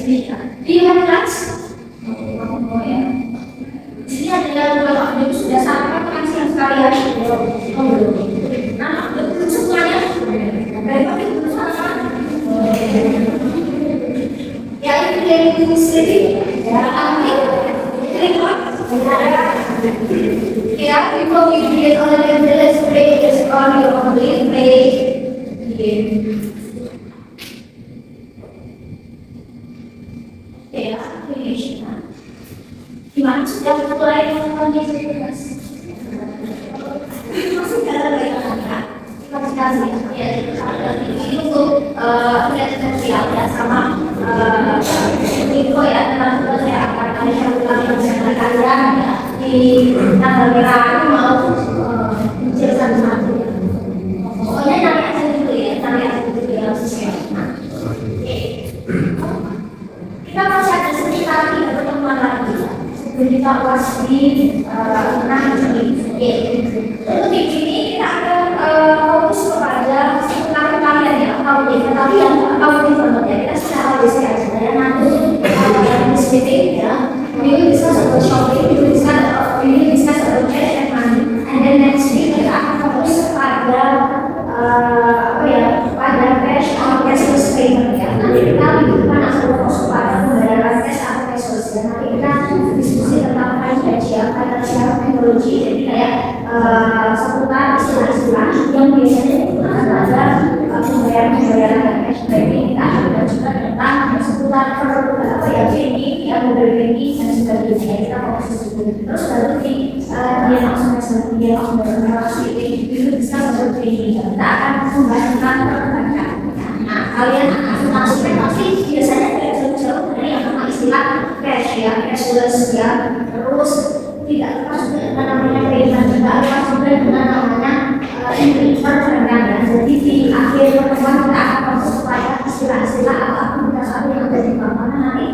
sini ya. Di kelas, ya. Di sini ada beberapa video sudah sampai kan siang sekalian. Nah, belum semuanya. Daripada itu sama. Ya itu dari sini. Ya, before we begin on the let's pray this on your complete pray. Ya, finish. Gimana sudah mulai melakukan tugas? Masih ada lagi kan? Masih ada ya. Ini untuk siap ya sama info ya tentang saya akan kalian ulang bersama kalian ya di tanggal merah mau menjelaskan satu ya. Pokoknya nanti aja dulu ya, nanti aja dulu ya sesuai. Kita masih ada sekitar 3 pertemuan lagi ya. Sebelum kita uas di nanti. Untuk di sini kita akan fokus kepada seputar kalian ya, tapi yang audio ya kita secara basic aja ya. Nanti this meeting ya, we will discuss about shopping, we will discuss about cash and money, and then next week kita akan fokus pada pada cash atau cashless payment ya. Nanti kita minggu depan akan fokus pada pembayaran cash atau cashless ya. Nanti kita diskusi tentang financial teknologi, jadi kayak seputar istilah-istilah yang biasanya digunakan pada pembayaran cash payment. Kita akan belajar juga tentang seputar banking, model banking dan sebagainya. Kita fokus di situ. Terus baru di dia langsung itu bisa model banking. Kita akan membahas tentang perbankan. Nah, kalian akan pasti biasanya tidak jauh-jauh dari yang nama istilah cash ya, cashless ya. Terus tidak lepas dengan namanya payment, tidak lepas juga dengan namanya perbankan. Jadi di akhir pertemuan kita akan fokus kepada istilah-istilah apapun dasar yang ada di bawah. Nanti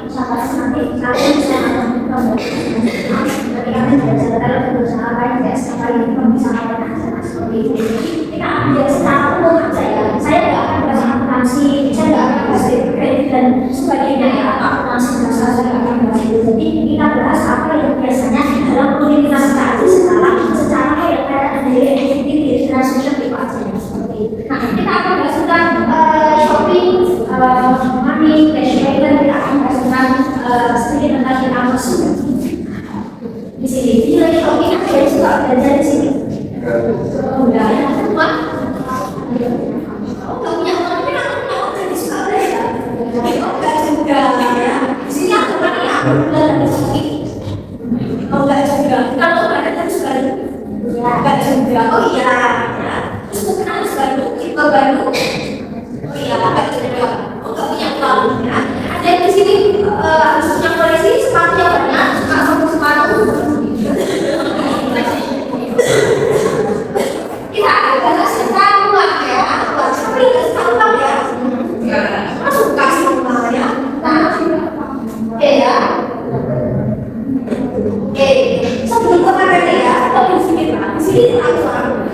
kalian bisa ketika kalian belajar dalam berusaha lain ya, sekali bisa melakukan seperti itu. Kita ambil secara umum aja ya. Saya tidak akan bahas akuntansi, saya tidak akan bahas kredit dan sebagainya ya. Akuntansi dasar saya akan bahas itu. Jadi kita bahas apa yang biasanya dalam komunitas kita secara kayak dari transaction itu aja seperti itu. Nah, kita akan bahas tentang shopping, money, cash payment. Kita akan bahas tentang sedikit tentang e-commerce di sini. Ini lagi shopping ada yang suka belajar di sini. Enggak ya, teman. Oh, nggak punya teman, tapi aku punya orang yang suka belajar. Oh, enggak juga ya. Di sini aku kan ya, aku belajar di sini. Oh, enggak juga. Kalau enggak ada suka ya, enggak juga. Oh iya. Terus mungkin ada suka tipe baru. Oh iya, enggak juga. Oh, nggak punya uang ya. Ada yang di sini harus punya koleksi sepatu yang banyak, suka sepatu. Kita akan bahas tentang uang ya, uang seperti uang ya. Masuk kasih uang ya. Nah, ya. Sebelum ke materi ya, lebih sedikit aku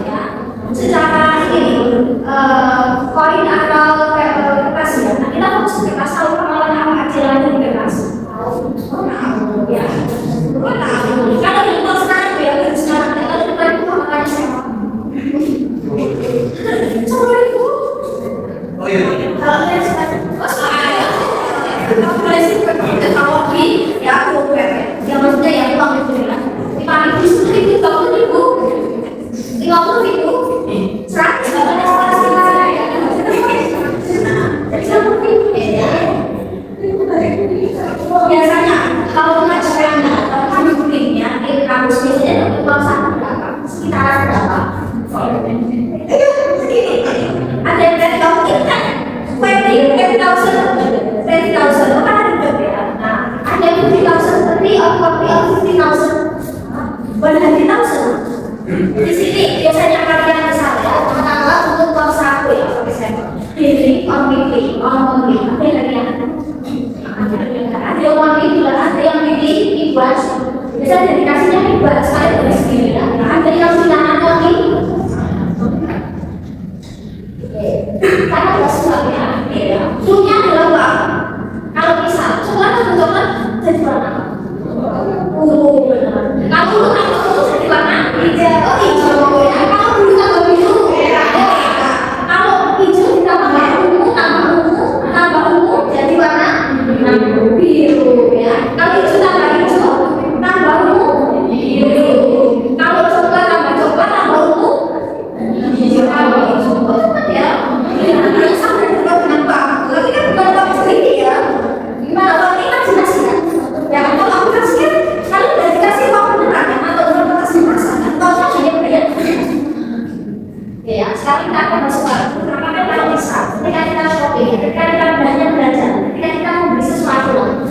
ya. Secara ini koin atau kertas ya. Nah, kita harus kertas tahu pengelolaan apa aja lagi di kertas. Tahu ya. Tahu. Kalau di luar sekarang ya, sekarang kita depan itu makanya saya. Coba itu. Oh iya. Kalau saya sekarang, saya. Kalau sih kita tahu ya aku yang maksudnya ya uang itu ya. Itu 50.000, 100 biasanya kalau mengajukan kami kuningnya kampus biasanya uang satu berapa? Sekitaran berapa? Segini. Ada yang dari kamu kita 20,000 kan ada juga ya. Nah, ada yang 50,000 tapi of 50,000 100,000. Di sini biasanya kalian misalnya menambah untuk uang saku ya, daily on weekly, on monthly. Apa yang kalian? Ada yang monthly juga, ada yang weekly ibas. Biasanya dedikasinya ibas, saya tulis sendiri ya. Ada yang bulanan lagi. Karena nggak suka ya, punya adalah uang. Kalau misal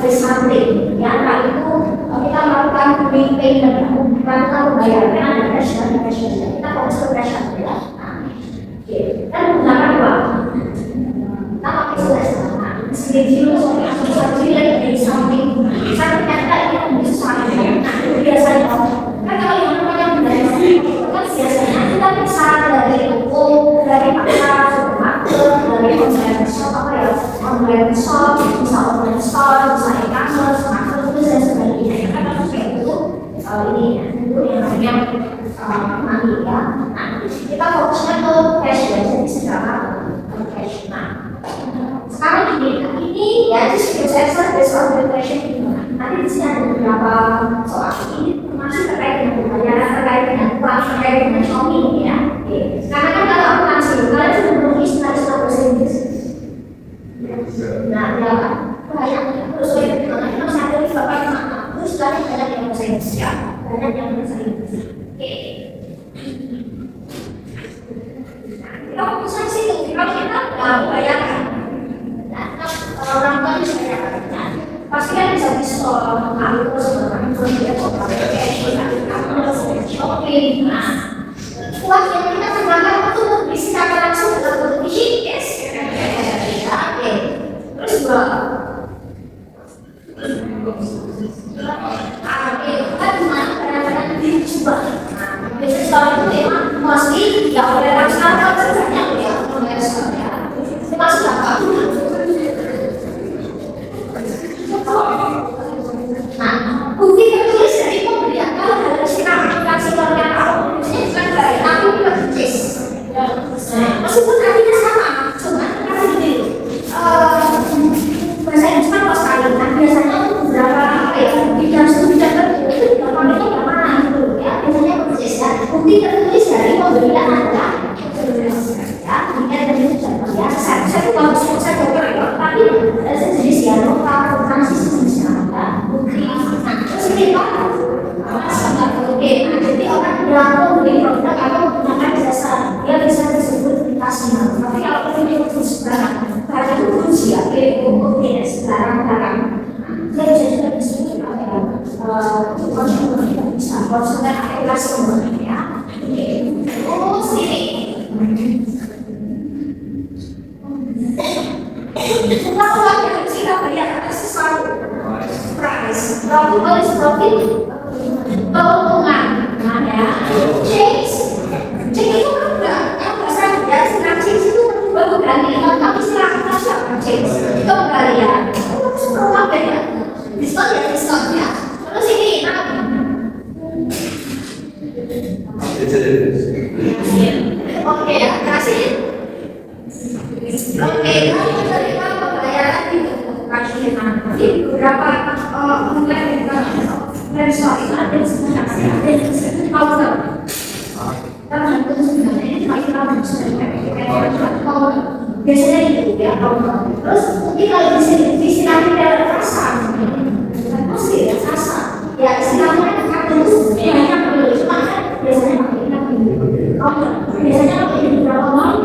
service something. Ya, nah itu kita melakukan payment, melakukan pembayaran ada cash dan cash. Kita fokus ke cash ya. Oke, kita menggunakan uang. Kita pakai surat. Schedule soalnya asosiasi lagi dari samping. Saya ternyata ini bisa sampai. Nah, itu biasanya. Kan kalau yang namanya budaya kan biasanya kita bisa dari toko, dari pasar, supermarket, dari online shop apa ya, online shop, bisa online store, bisa e-commerce, marketplace dan sebagainya. Kan harus kayak itu ini itu yang namanya money ya. Nah, kita fokusnya ke cash ya, jadi secara cash. Nah, sekarang ini ya itu skill assessment based on the question gimana. Nanti di sini ada beberapa soal ini masih terkait dengan pembayaran, terkait dengan uang, terkait dengan shopping ya. Oke. Karena kan kalau aku ngasih, kalian sudah menulis bahasa Inggris. Nah, ya kan. Banyak terus saya bilang satu ini bapak terus banyak yang bahasa Inggris ya. Banyak yang bahasa Inggris. Oke. Kita fokusnya situ. Kalau kita nggak bayarkan. Orang tua itu saya katakan, pasti kan bisa diskon, lalu terus kemudian oke, nah, uang yang kita kenakan itu lebih secara langsung lebih yes, oke, terus berapa? Oke, kan gimana kadang-kadang dicoba, biasanya soal itu memang pasti nggak boleh langsung atau terbanyak ya, itu masuk apa? Nah, bukti tertulis dari pembelian kalau dalam sikap aplikasi warga kalau ini bukan baik, tapi purchase. Meskipun artinya sama, cuma karena gini, bahasa Inggris kan pas kali, nah biasanya beberapa bidang studi tertentu itu dilakukan yang mana gitu ya, biasanya purchase ya. Bukti tertulis dari pembelian adalah ya, ini ada di dalam ya. Saya tuh bagus, saya coba ya, tapi sejenis ya, nota transisi terus ini Pak, oke, jadi orang yang membeli produk atau menggunakan jasa dia bisa disebut customer. Tapi kalau ini khusus barang, barang itu khusus ya, oke, barang-barang. Dia bisa juga disebut konsumer, bisa konsumen atau customer ya. Oke, terus ini. Kita uang yang kita bayar atas sesuatu. Price, profit is profit, keuntungan, ya. Change itu kan enggak, yang bahasa ya, silang change itu baru berani, tapi silang siapa change itu kembalian, itu perlu apa ya? Diskon ya. Terus ini, oke ya, kasih. Oke, kalau menerima pembayaran itu di beberapa online website itu ada counter. Ini biasanya itu ya counter. Terus mungkin kalau di sini istilahnya dalam kasar, pasti ya kasar. Ya istilahnya kartu banyak beli, cuma kan biasanya pakai counter. Biasanya pakai di beberapa mall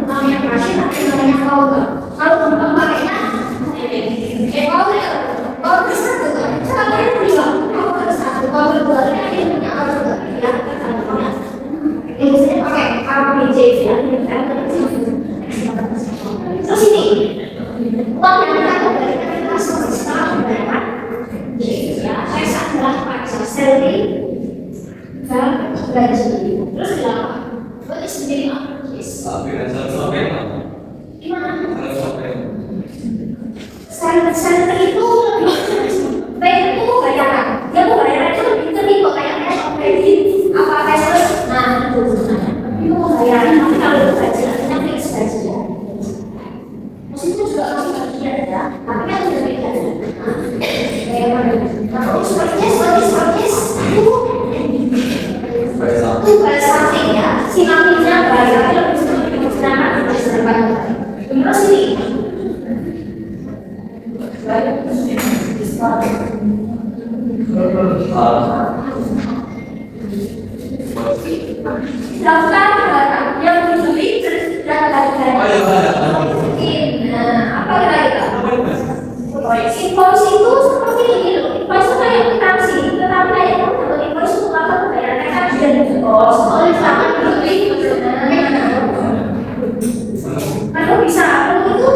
namanya kasir, namanya counter. Kalau teman pakainya kalau satu kan, cara yang kedua, kalau satu, kalau kedua ini punya kalau ya, ini saya pakai RPJ ya, terus ini uang yang kita kembalikan langsung setelah pembayaran, ya, saya adalah pajak salary dan gaji, terus berapa? Berarti sendiri apa? Gimana? Saya itu baik itu bayaran, dia mau bayaran itu lebih tinggi kok kayak cash on credit apa cashless, nah itu sebenarnya. Tapi mau bayaran tapi kalau itu gaji artinya fix gaji ya. Meskipun juga masih bagian ya, tapi kan udah beda. Nah, sepertinya itu bayar something ya, sinapnya bayar lebih sedikit menggunakan daripada terus ini. Daftar barang yang dibeli dan harganya mungkin apa kira-kira? Invoice itu seperti ini loh. Invoice itu kayak kwitansi, tetapi kayak kamu dapat invoice untuk apa pembayarannya kan sudah di pos. Oh, misalkan kalau bisa, kalau itu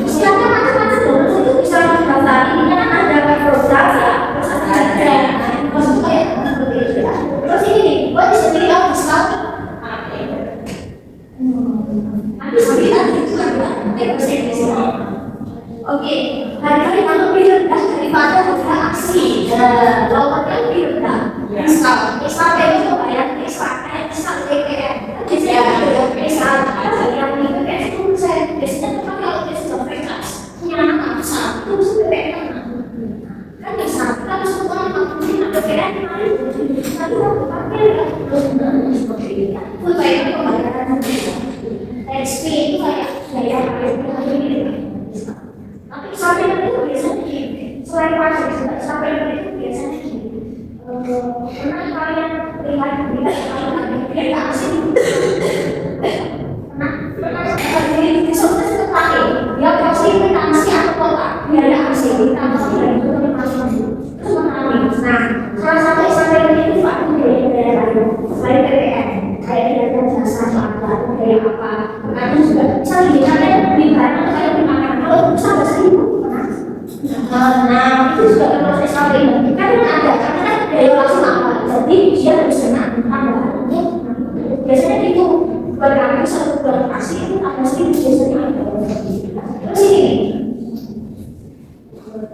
istilahnya macam-macam loh. Terus itu bisa didaftar. Ini kan ada produk ya, terus ada harga. Invoice itu kayak seperti itu ya. Terus ini, buat sendiri aku discount. Nanti sendiri itu adalah oke, harga yang lebih rendah daripada harga aksi. Lawannya lebih rendah. Misal itu bayar misal TPM. Misal yang di TPM itu saya biasanya tempat kalau dia sudah freelance punya anak besar itu bisa TPM kan bisa kita harus mengulang waktu ada TPM kemarin tapi waktu pakai belum seperti ini itu kayak pembayaran XP itu kayak bayar tapi sampai itu biasanya gini selain pajak sampai itu biasanya gini pernah kalian lihat berita asing pernah di sosial sekali dia pasti kwitansi atau kota dia ada asing kwitansi dari itu terus mengalami salah satu sampai itu pak dari PPN kayak dia jasa apa kayak apa karena juga bisa dilihatnya di barang kayak di makanan kalau bisa ada seribu itu juga proses sampai kan ada karena kan dari langsung apa jadi dia harus kena tambahannya biasanya itu berarti satu bulan kasih itu tambah seribu biasanya ada terus ini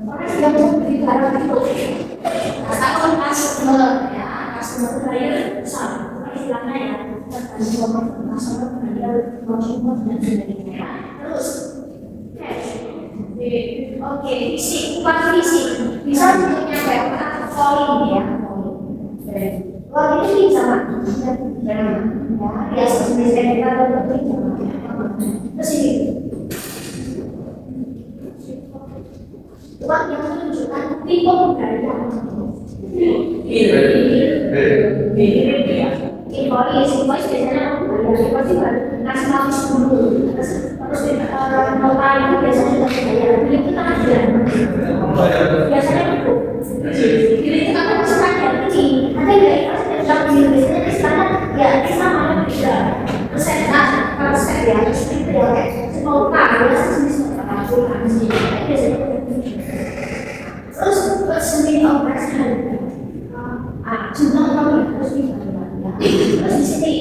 orang yang membeli barang itu asalkan customer ya customer bayar besar istilahnya ya customer bayar konsumen dan sebagainya terus oke fisik bukan fisik bisa bentuknya paper atau folding ya kalau itu bisa ya biasa sebenarnya kita bentuknya terus ini uang yang menunjukkan tipe pemberian invoice biasanya invoice ngasih notis dulu terus nota itu biasanya sudah dibayar itu kita biasanya itu jadi kita kan bisa kaget ini ada dari kita biasanya misalnya ya kita malah bisa persen ya seperti itu ya semua biasanya biasanya terus sendiri operasi jumlah orang yang harus dibayar terus di sini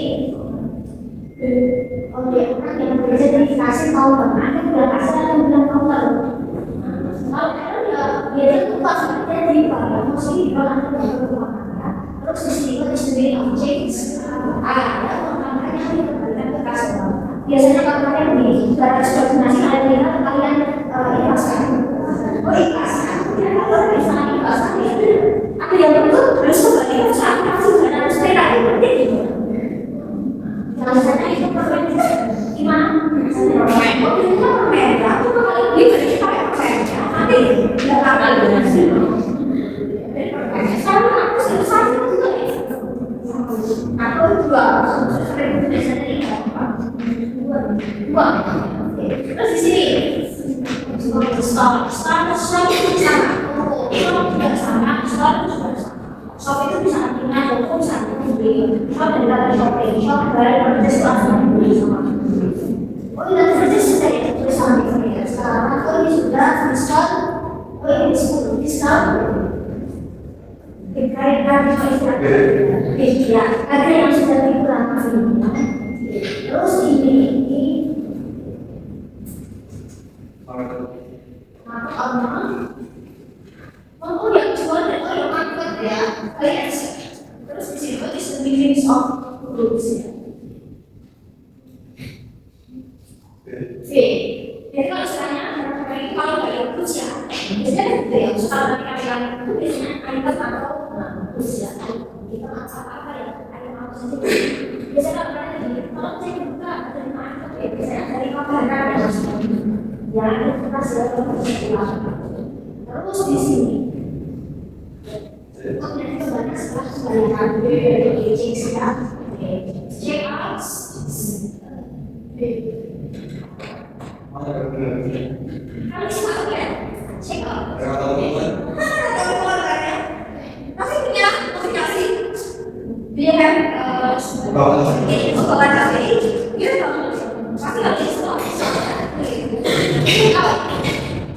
oleh orang yang bekerja di kasih tahu kan udah kasih atau bilang tahu kalau dia itu pas dia dibayar masih dibayar terus di sini sendiri objek ada orang yang diberikan ke kasih biasanya kalau kalian di dalam koordinasi kalian ikhlaskan ikhlaskan kalau misalnya ikhlaskan ada yang betul harus kembali saat langsung dan harus beda seperti itu kalau misalnya itu permen gimana? Mobilnya permen aku bakal beli pakai permen nanti tidak bakal dengan sekarang aku selesai juga aku dua biasanya dua terus di sini stop itu sama tidak sama stop itu juga sama shop itu bisa artinya toko bisa beli shop dari kata shopping shop dari purchase itu sama oh iya purchase sudah itu tulisan di sini sekarang aku ini sudah diskon oh ini 10 diskon dikait dari ya ada yang sudah dikurang terus ini oh ya jual dan oh ya market ya kayak terus di situ is the beginnings of goods ya jadi kalau istilahnya kalau bayar goods ya biasanya gitu ya kalau kita bilang itu biasanya item atau goods ya kita apa ya item apa saja biasanya kalau saya buka dari market ya biasanya dari makanan ya itu kita sudah terus di sini kemudian itu banyak setelah check out kalau misalnya check out Ini potongan kaki, dia tapi nggak bisa.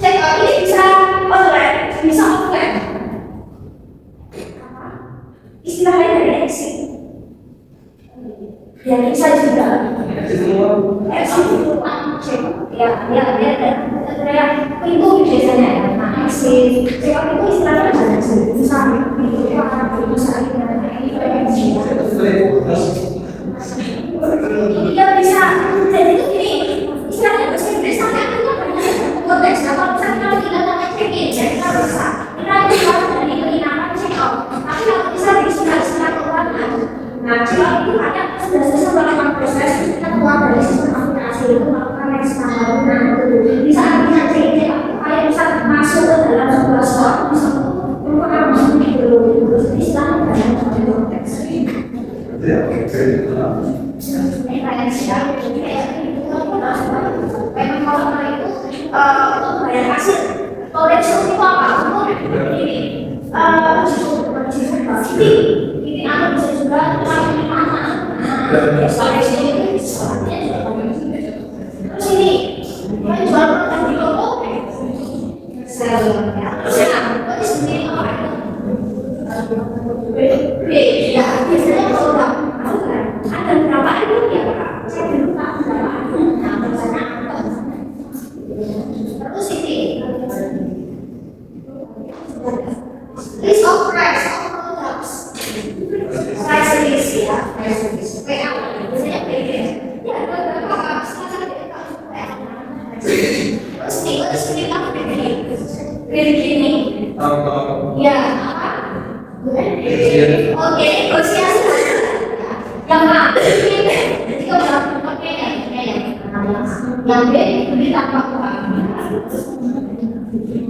Cek ini bisa overlap, bisa overlap. Istilahnya dari exit. Ya bisa juga. Exit itu cek, ya kayak pintu biasanya ya. Nah exit, cek itu istilahnya ada sih. Bisa pintu apa, pintu saling Iya bisa, jadi itu gini, istilahnya bahasa Inggris tapi artinya banyak konteks. Kalau misalnya kalau kita nggak check-in, ya kita bisa. Kita bisa dari penginapan check-out. Tapi kalau bisa di istilah keuangan, nah check-out itu ada sudah melakukan proses kita keluar dari sistem aplikasi itu melakukan next nah itu bisa artinya check-in kayak bisa masuk ke dalam sebuah store bisa merupakan masuk di terus istilahnya banyak konteks. Ya, oke. Memang kalau itu bayar hasil storage itu apa? Ini ini ada bisa juga di mana? Storage ini terus ini jual produk di toko sel ya terus berarti sendiri apa itu? Ya biasanya kalau ada berapa itu ya Pak? Saya belum tahu berapa itu. Nah, biasanya terus ini list of price of products. Price list ya, price list. PA biasanya PD. Ya, berapa sekarang terus ini apa ini? Ya, apa? Oke, negosiasi. Yang A, jadi kalau pakai yang B beli tanpa uang.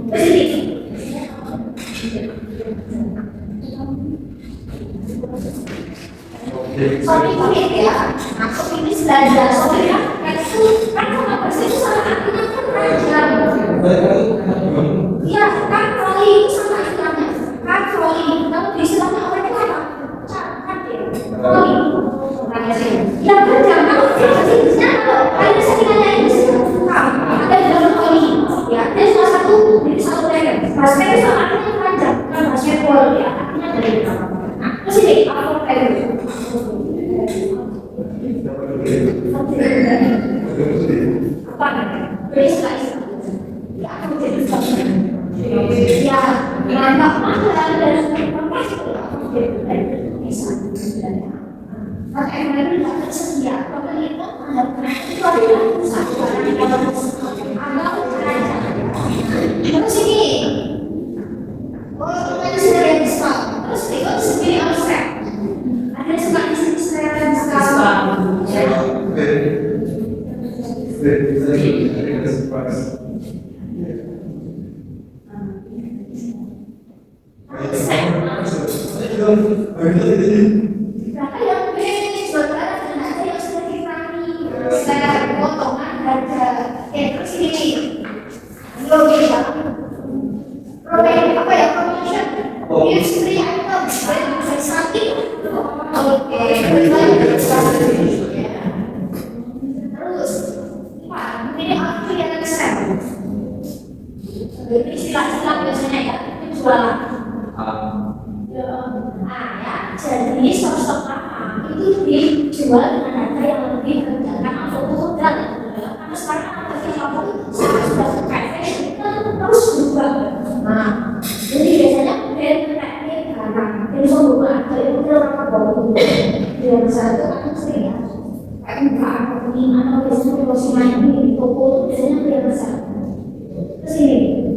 Terus ini, Sorry ya, masuk ini belajar sorry ya, itu kan sama persis itu sama artinya kan belajar. Iya, kan troli itu sama artinya, kan troli. Kalau di istilahnya orang itu apa? Troli. Ya benar, kalau jenisnya kalau kalian bisa ditanyain di sini, ada di dalam troli. Ya, ada salah satu dari satu level. Basket itu artinya panjang, kan basketball ya, artinya dari berapa? Nah, terus ini apa level? Apa? Bisa. Ya, aku jadi ya, mantap banget dan bisa. Maka MLM tidak tersedia. Pemerintah mengharapkan itu adalah satu barang yang agak raja. Terus ini, ada sendiri yang diskon. Terus itu sendiri offset. Ada suka di sini sendiri yang diskon. Berapa yang beli sebenarnya ada yang sudah difani saya potongan harga terus ini logis apa ya promotion free item saya sakit oke terus ini aku yang sel ini istilah biasanya ya itu jualan ya, jadi sosok apa itu dijual dengan harga yang lebih rendah karena untuk modal karena sekarang harga kamu sudah terkait terus berubah. Nah, jadi biasanya teknik barang itu berubah dari model apa baru yang satu kan sering ya kayak bukaan peminat atau biasanya promosi main di toko biasanya yang besar terus ini.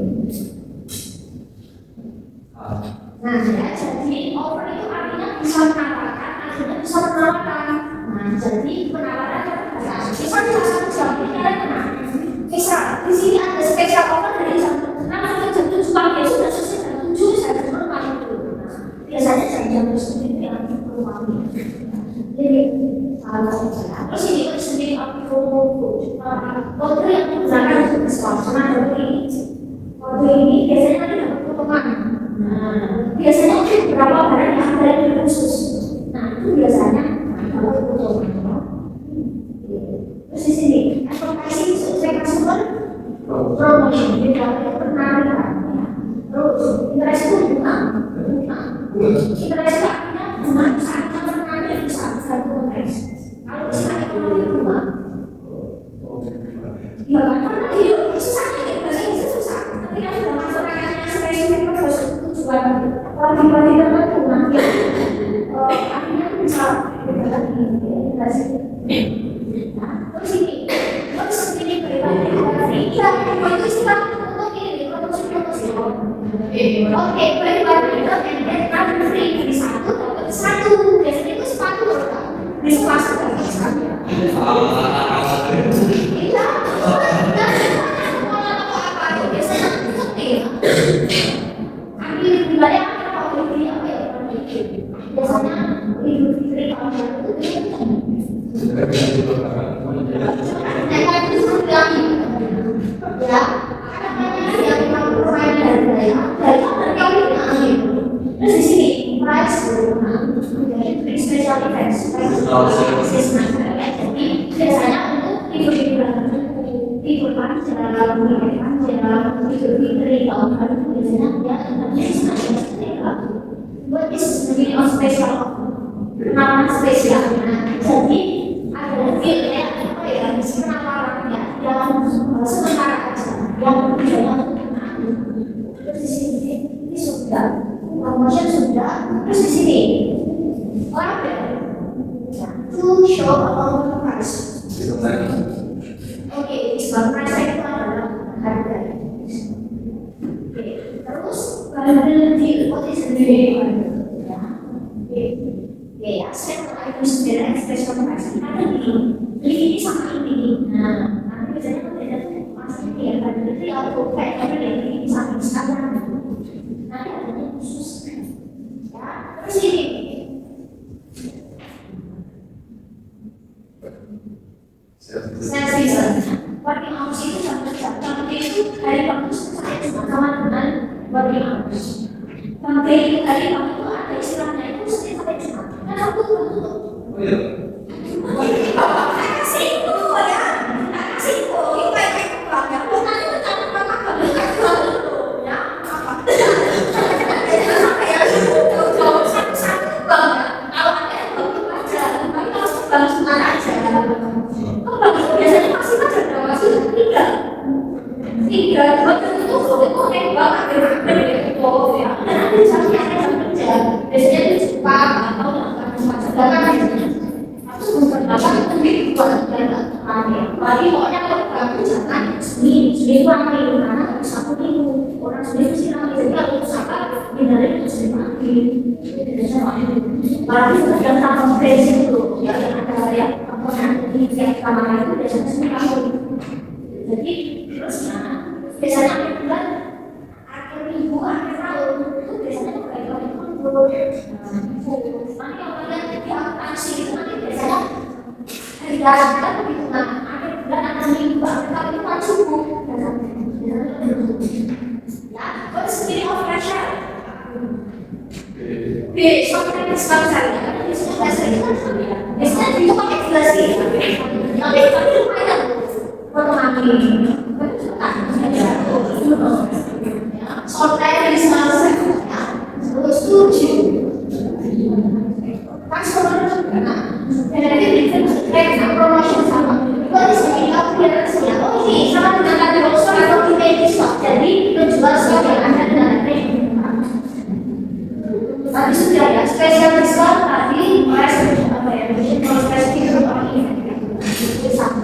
Nah, ya, jadi over itu artinya bisa menawarkan, artinya bisa menawarkan. Nah, jadi penawaran bisa satu jam ini kalian kenal. Misal di sini ada spesial offer dari jam 6 sampai jam 7 pagi sudah selesai jam 7 saya berumah itu. Biasanya jam 7 yang berumah. Jadi kalau terus ini sendiri promo kode yang digunakan untuk diskon sama dari kode ini biasanya nanti dapat potongan. Nah, biasanya berapa barang yang ada di khusus. Nah, itu biasanya emotion, di dalam itu penarikan. Terus interest itu bunga. Interest itu artinya bunga saatnya menarik di satu konteks. Kalau misalnya ekonomi bunga, ya karena hidup itu susahnya ya, bahasa Inggris susah. Ketika sudah masuk ranahnya spesifik terus tujuan bagi-bagi tertentu nanti artinya bisa berjalan di integrasi. Terus ini bagaimana kita itu istilah untuk ini oke, bagaimana kita free dari satu dapat satu. Biasanya itu sepatu di sepatu dapat satu. Iya, apa biasanya untuk ambil wilayah apa ini apa ya biasanya Idul Fitri tahun baru itu ya, yang pemain dari terus di sini price jadi special events jadi biasanya untuk libur-liburan libur panjang, libur fitri tahun baru biasanya dia buat ini on special nama spesial. Jadi ada feel apa ya penawarannya yang sementara aja yang tidak terus di sini ini sudah promotion sudah terus di sini order to show about price. Oke, diskon price itu adalah harga. Oke, terus bundle deal, what is the deal? Ya, saya mulai sebenarnya ekspresi komunikasi ada ini sama ini. Nah, nanti biasanya kan beda tuh masih ya kan itu ya auto pay tapi ini sama sekarang. Nanti adanya khusus. Ya, terus ini. Saya bisa. Working hours itu sampai itu hari waktu saya sama dengan working hours. Sampai itu hari waktu itu ada istilahnya itu sampai Jumat. Aku tutup. Kasih itu ya, kasih itu. Kita itu banyak. Nanti kita ya apa? Ya kalau satu banget. Kalau ada yang baca, tapi kalau bagus mana aja. Kalau biasanya masih ada masih tiga. Betul itu itu banget itu ya. Nanti sampai ada jam kerja. Biasanya itu suka atau aku berapa lebih buat lagi pokoknya kalau kamu jangan seminggu kali karena satu minggu orang seminggu sih nanti jadi kalau usaha hindari itu pagi apalagi sudah tanpa presi itu ya ada yang apa nanti tiap kamar itu biasanya seminggu jadi terus biasanya bulan akhir minggu akhir tahun itu biasanya kayak nanti kalau kalian di akuntansi itu nanti biasanya hari kita perhitungan akhir bulan akan minggu akhir tahun itu kan cukup ya, terus sendiri operasi di software diskon saya karena biasanya bahasa itu kan biasanya itu pakai inflasi kalau itu lumayan mengurangi software diskon saya terus 7 dan kita promotion sama itu disini appearance-nya ini sama dengan tadi browser atau image stock jadi menjual stock yang ada dengan tadi sudah ya special diskon tadi price apa ya kalau spesifik ini sama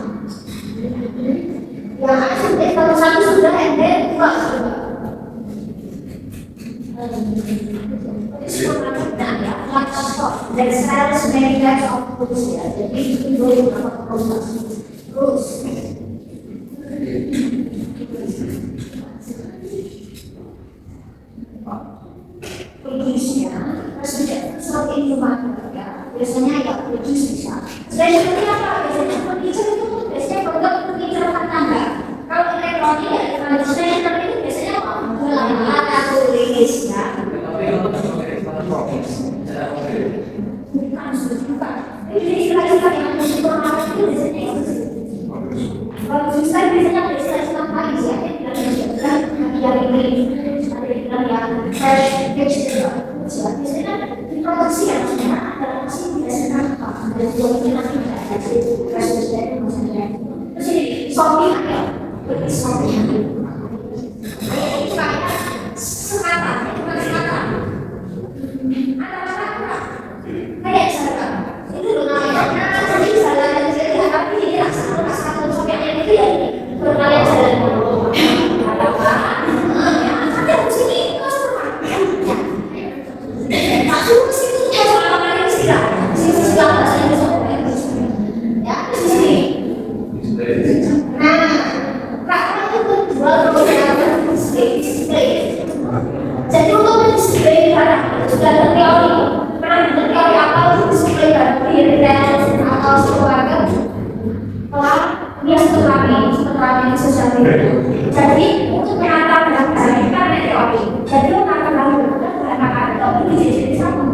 yang ada kalau satu sudah ende dua sudah dan saya many types of foods ya, jadi itu beberapa produk. Terus, produksinya, sesuatu informatif ya, biasanya ya produksi bisa. Seperti apa? Biasanya furniture itu biasanya produk furniture rumah tangga. Kalau elektronik ya, tradisional itu biasanya apa? Tulis ya. Ini istilah-istilah yang itu biasanya kalau bisa biasanya ada istilah-istilah pagi ya, fresh vegetable. Biasanya kan diproduksi ya maksudnya ada masih biasanya dan buatnya nanti tidak ada jadi fresh vegetable maksudnya. Terus ini shopping ya, pergi shopping. Kayak itu kayak semata, bukan semata. Ada kayak cara itu namanya jadi jalan jadi tapi ini rasa shoppingnya itu ya berkali jalan. Ada apa? Ada di sini masuk ke situ kalau orang yang siap bahasa ya di sini. Nah, karena itu jual produk display. Jadi untuk display barang sudah ada teori. Pernah dengar teori apa untuk display barang di retail atau supermarket? Telah dia setelah sosial media. Jadi untuk menata barang ini kan ada teori. Jadi menata barang itu jadi satu.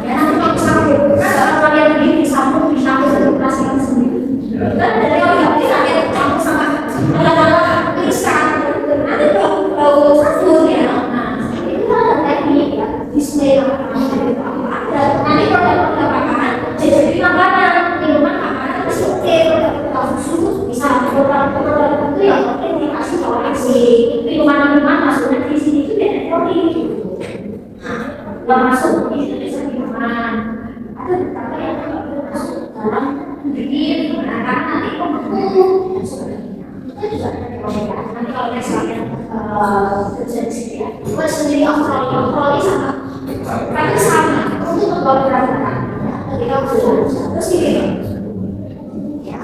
Ya nanti kalau sambung, kan kalau yang begini disambung satu plastik sendiri. Dan dari teori yang kita lihat campur sama alat-alat tulisan. Nanti kalau satu ya, nah itu kan ada teknik ya display ada. Nanti produk-produk makanan jadi makanan, minuman makanan terus oke produk susu bisa produk-produk itu yang dikasih toleransi minuman masuknya di sini itu beda teori. Yang masuk itu bisa minuman ada beberapa yang masuk dalam bikin karena nanti pembentuk itu juga ada teori ya. Nanti kalau misalnya kerja di sini ya buat sendiri kontrol sama karena sama untuk membawa peraturan ketika terus gini ya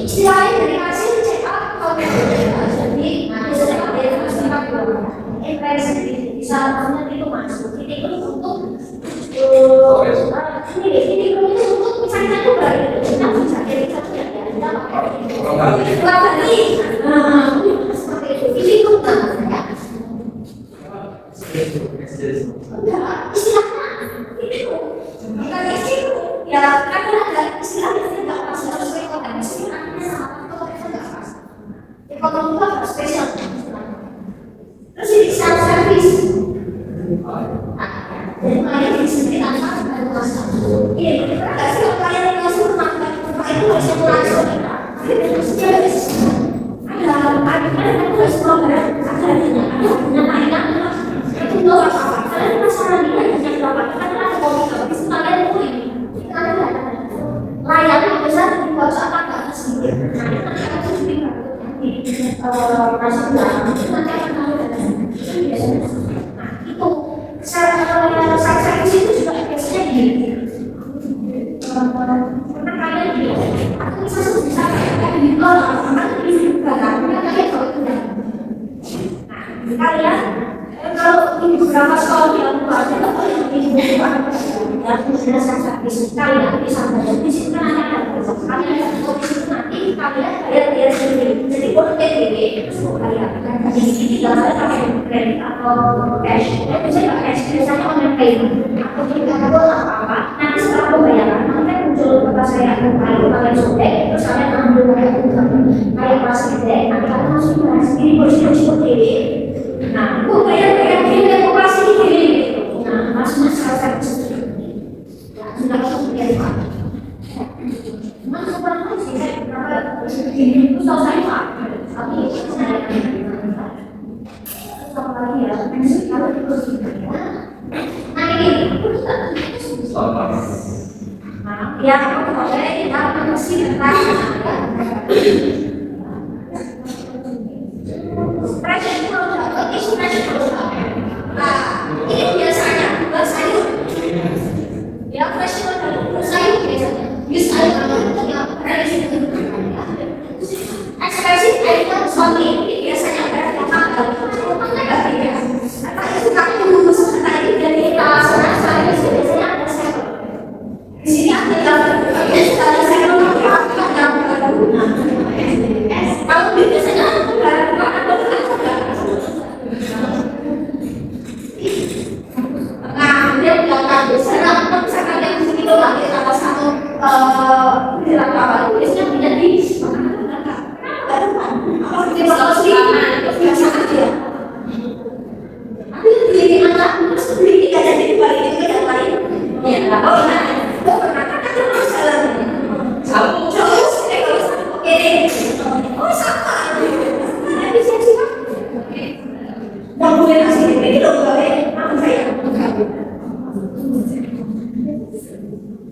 istilahnya dari hasil check up kalau jadi nanti sudah ada masih 40 impresi bisa nanti itu masuk titik itu untuk ini itu untuk misalnya itu berarti kita bisa jadi satu ya kita pakai seperti itu ini itu bukan ya istilahnya itu bukan itu ya karena ada istilahnya tidak pas harus rekomendasi istilahnya sama atau tidak pas ekonomi itu harus spesial terus ini self service jadi kalian di sini tanpa ada masalah ini benar nggak sih kalau kalian langsung rumah itu harus langsung ada tulis program ada itu dua apa kalian masalah ini hanya berapa kan ada komik habis kalian itu ini kalian layarnya besar di pojok apa sedikit nanti akan lebih masuk dalam nanti akan nah itu saya di situ juga biasanya gini karena kalian gini aku bisa kayak di kalian kalau di beberapa sekolah yang luar itu di beberapa dan sudah saya kalian bisa di situ kan ada kalian di situ nanti kalian bayar sendiri jadi buat PTB terus kalian ini dalamnya pakai kredit atau cash biasanya cash biasanya online payment atau juga apa nanti setelah pembayaran nanti muncul kertas saya pakai sobek terus kalian ambil kayak pas gede nanti kalian langsung bahas ini posisi PTB nah aku bayar gini operasi gini nah mas saya sudah langsung bayar pak mas pernah sih saya berapa ini itu tahu saya pak tapi saya sama lagi ya kalau terus nah ini ya pokoknya kita mesti bertanya stretching produk itu stretching produk nah ini biasanya buat sayur ya fresh produk sayur biasanya bisa yang relasi ekspresi item suami biasanya ada makan apa itu kamu tadi dari saya biasanya ada saya di sini ada yang saya dokumentasi ini loh boleh apa saya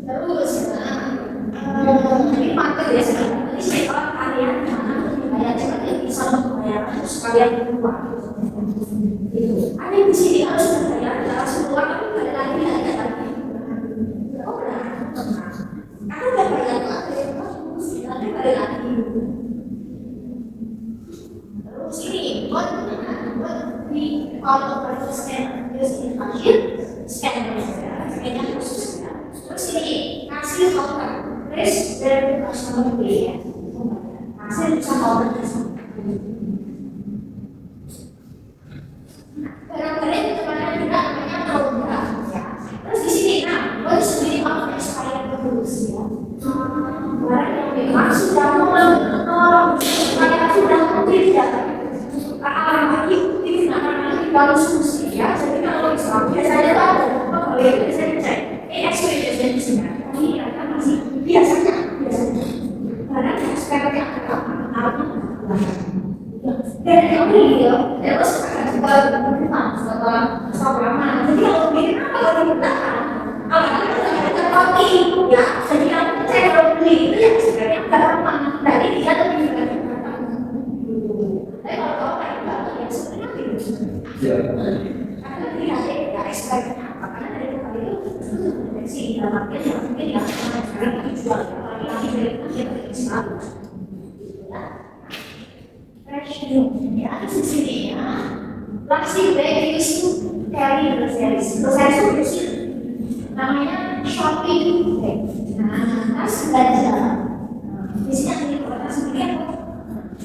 terus ini market ya sekarang ini siapa kalian mana kayak seperti bisa membayar terus kalian keluar itu ada yang di sini harus berbayar harus keluar tapi pada lagi ada lagi oh benar aku udah bayar tapi pada lagi terus ini buat di kalau perlu scan using machine scan scannya khusus terus ini kasih token terus dari customer beli ya kasih bisa token barang-barang itu mana juga namanya produk ya terus di sini nah buat sendiri apa expired terus ya barang yang memang sudah menolong supaya sudah tidak lagi baru solusi ya jadi kalau Islam biasanya tuh ada pegawai biasanya cek experience di sini ini akan masih biasanya karena sekarang yang dan yang ini terus setelah lama jadi kalau bikin apa kalau digunakan ada roti ya jadi yang saya kalau beli itu ya sebenarnya gampang dari dia lebih tapi kalau kau kayak ya sebenarnya karena tidak ada expect apa karena dari kali itu deteksi dalam artian yang mungkin yang sekarang dijual lagi dari kita Islam ya di sini ya plastic bag used to carry groceries groceries itu namanya shopping bag nah harus belajar di sini ada di kota sendiri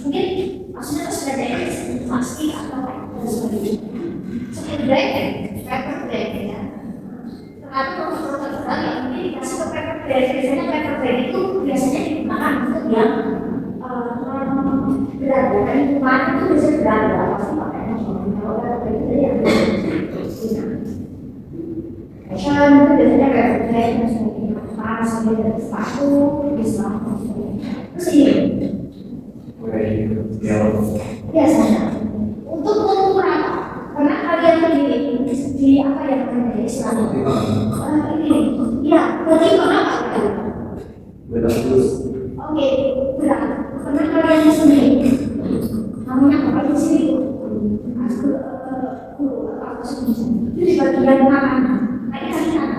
mungkin maksudnya harus belajar plastik atau seperti bag, paper bag ya. Atau produk-produk yang mungkin dikasih ke paper bag. Biasanya paper bag itu biasanya digunakan untuk yang berada dan lingkungan itu bisa berada. Pasti pakainya kalau paper bag itu yang fashion itu biasanya paper bag misalnya apa, sebagai sepatu, bisa. Terus ini biasanya untuk mengukur karena kalian di apa yang namanya Islam ini ya berarti kenapa berat terus oke berat karena kalian sendiri namanya apa di sini apa sendiri itu di bagian kanan kayak kanan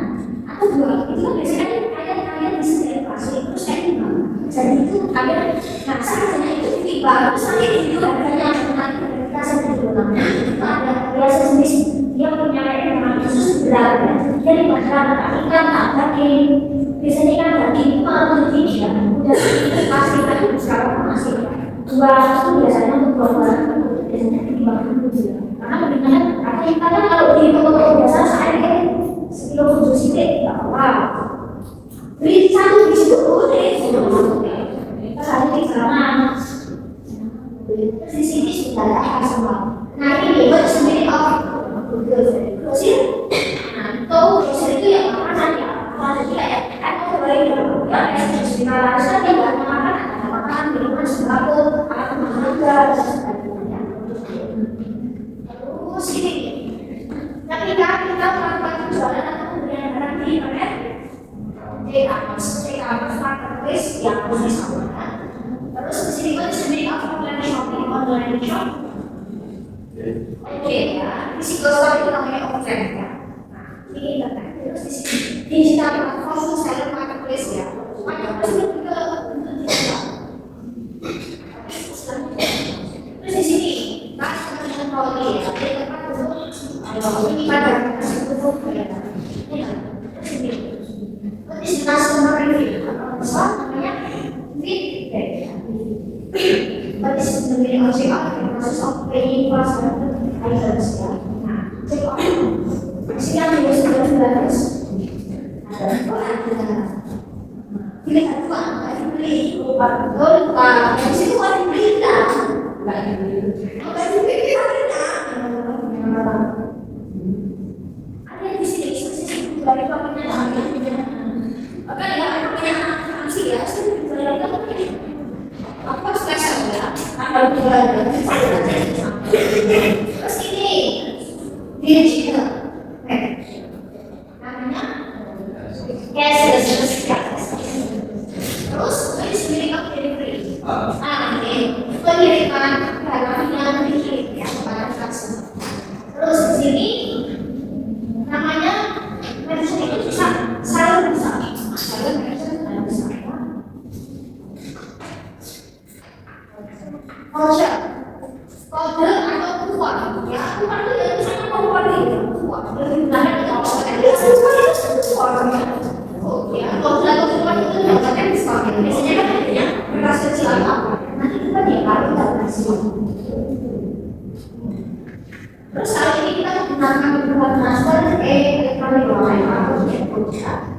atau dua itu kan biasanya kalian bisa edukasi terus kayak gimana jadi itu kalian nah seharusnya itu tiba terus nanti itu harganya nanti kita ada biasa jenis yang punya memang khusus berat jadi masyarakat ikan tak daging biasanya ikan daging itu kalau begini ya udah pasti kan sekarang masih dua itu biasanya untuk dua bulan biasanya dibagi dulu karena mendingan karena kalau di toko-toko biasa saya sekilo khusus itu tidak apa beli satu di situ boleh kita hari sama terus di sini sudah ada semua. Nah ini buat sendiri grosir. Nah grosir itu yang makanan ya. Jadi kayak kembali ya di Malaysia dia buat makanan ada makanan minuman sembako alat rumah tangga dan sebagainya. Terus ini ketika kita melakukan jualan atau pembelian barang di internet, e-commerce marketplace yang bisnis online. Terus di sini buat sendiri offline shopping online shop. Oke ya, di situ itu namanya offline ya. Nah ini internet terus di sini digital platform seller marketplace ya. Marketplace itu juga untuk digital. Terus di sini pas dengan roti ya, di tempat untuk menyimpan barang tersebut ya. Terus ini, terus customer review namanya feedback ya. But this is the meaning of check-out, the process of paying for certain items ya. Nah, check-out sini yang sudah ada pilih apa? Nggak dibeli lupa di situ nggak dibeli kan? Nggak dibeli ada di sini dari peminat oke ya punya aksi ya apa spesial ya kalau terus ini digital. Namanya cashless. Terus ini sendiri delivery. Ini pengiriman barangnya dikirim ya kepada customer. Terus di sini namanya merchant itu bisa salur bisa. Kode atau kuat ya, kuat itu ya misalnya kuat itu kuat lebih banyak itu ya, kode atau kuat itu dapatkan diskon biasanya kan adanya kertas kecil atau apa nanti kita dia kalau kita kasih. Terus kali ini kita menggunakan bank transfer elektronik online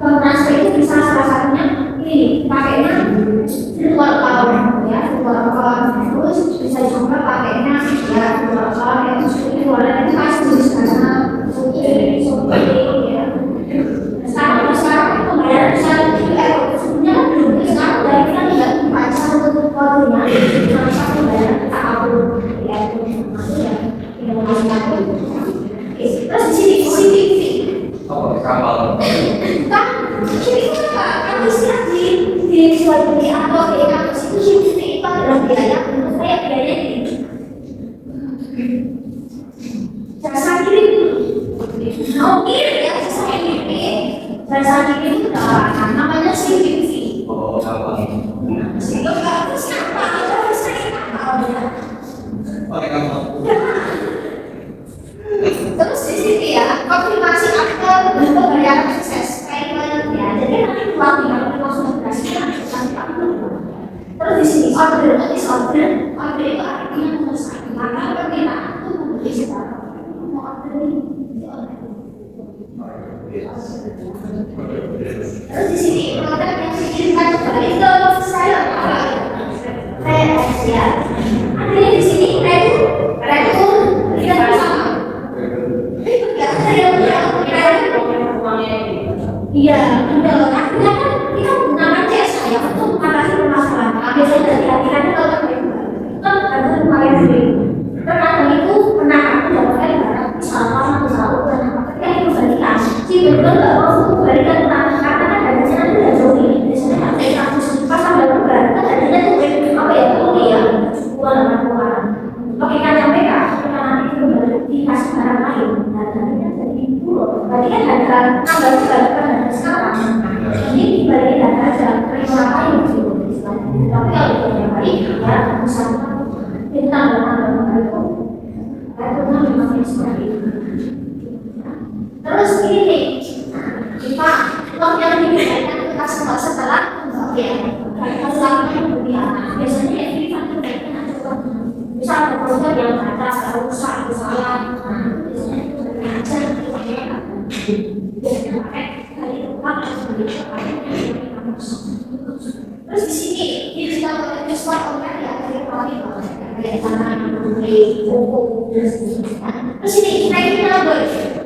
bank transfer itu bisa salah satunya ini pakainya virtual account ya, virtual account. Terus bisa juga pakainya ya virtual account ya, itu wallet itu pasti karena ya. Sekarang pembayaran secara QR sebenarnya kan belum sekarang dari kita tidak membaca untuk kodenya maka pembayaran kita upload ya itu ya tidak menggunakan. Terus di sini CCTV. Kapal. Kan CCTV apa? Kami istilah di suatu beli atau di kampus itu CCTV itu adalah biaya menurut saya biaya ini. Jasa kirim kirim ya, jasa kirim. Jasa kirim itu namanya CCTV. Kapal. Itu harus apa? Itu harus kapal ya. Pakai kapal. Terus di sini ya, konfirmasi akte pembayaran sukses payment ya. Jadi nanti uangnya kalau konsultasi nanti terus di sini order itu artinya memesan. Maka permintaan itu membeli sekarang mau order ini. Terus di sini produk yang dikirimkan kembali ke saya apa? Ya. Artinya di sini retur tidak bersama. Iya, betul. Artinya kan kita menggunakan jasa ya untuk mengatasi permasalahan. Biasanya dari hati-hati kalau kan ada lumayan sering. Terkadang itu pernah aku dapatkan barang misalkan dan ketika itu balikan, si betul nggak mau kembalikan karena kan harganya nanti nggak jauh ini. Biasanya ada kasus pas ada lebaran kan harganya tuh apa ya turun ya, uang. Oke kan sampai kita nanti kembali dikasih barang lain, harganya jadi turun. Berarti kan harga tambah juga kan harga sekarang. Ini dibalikin harga aja, terima lain gitu. Tapi kalau kita balik ya misalnya kita nambah itu, harganya memang seperti itu. Terus ini nih, kita uang yang diberikan ke customer setelah pembagian, setelah kemudian biasanya ini kan diberikan aja uang. Misal ada produk yang ada rusak, salah, biasanya itu dari aja biasanya pakai kali uang terus di sini digital marketing spot online ya dari kami kayak tanah, beli, buku, terus ini tracking number,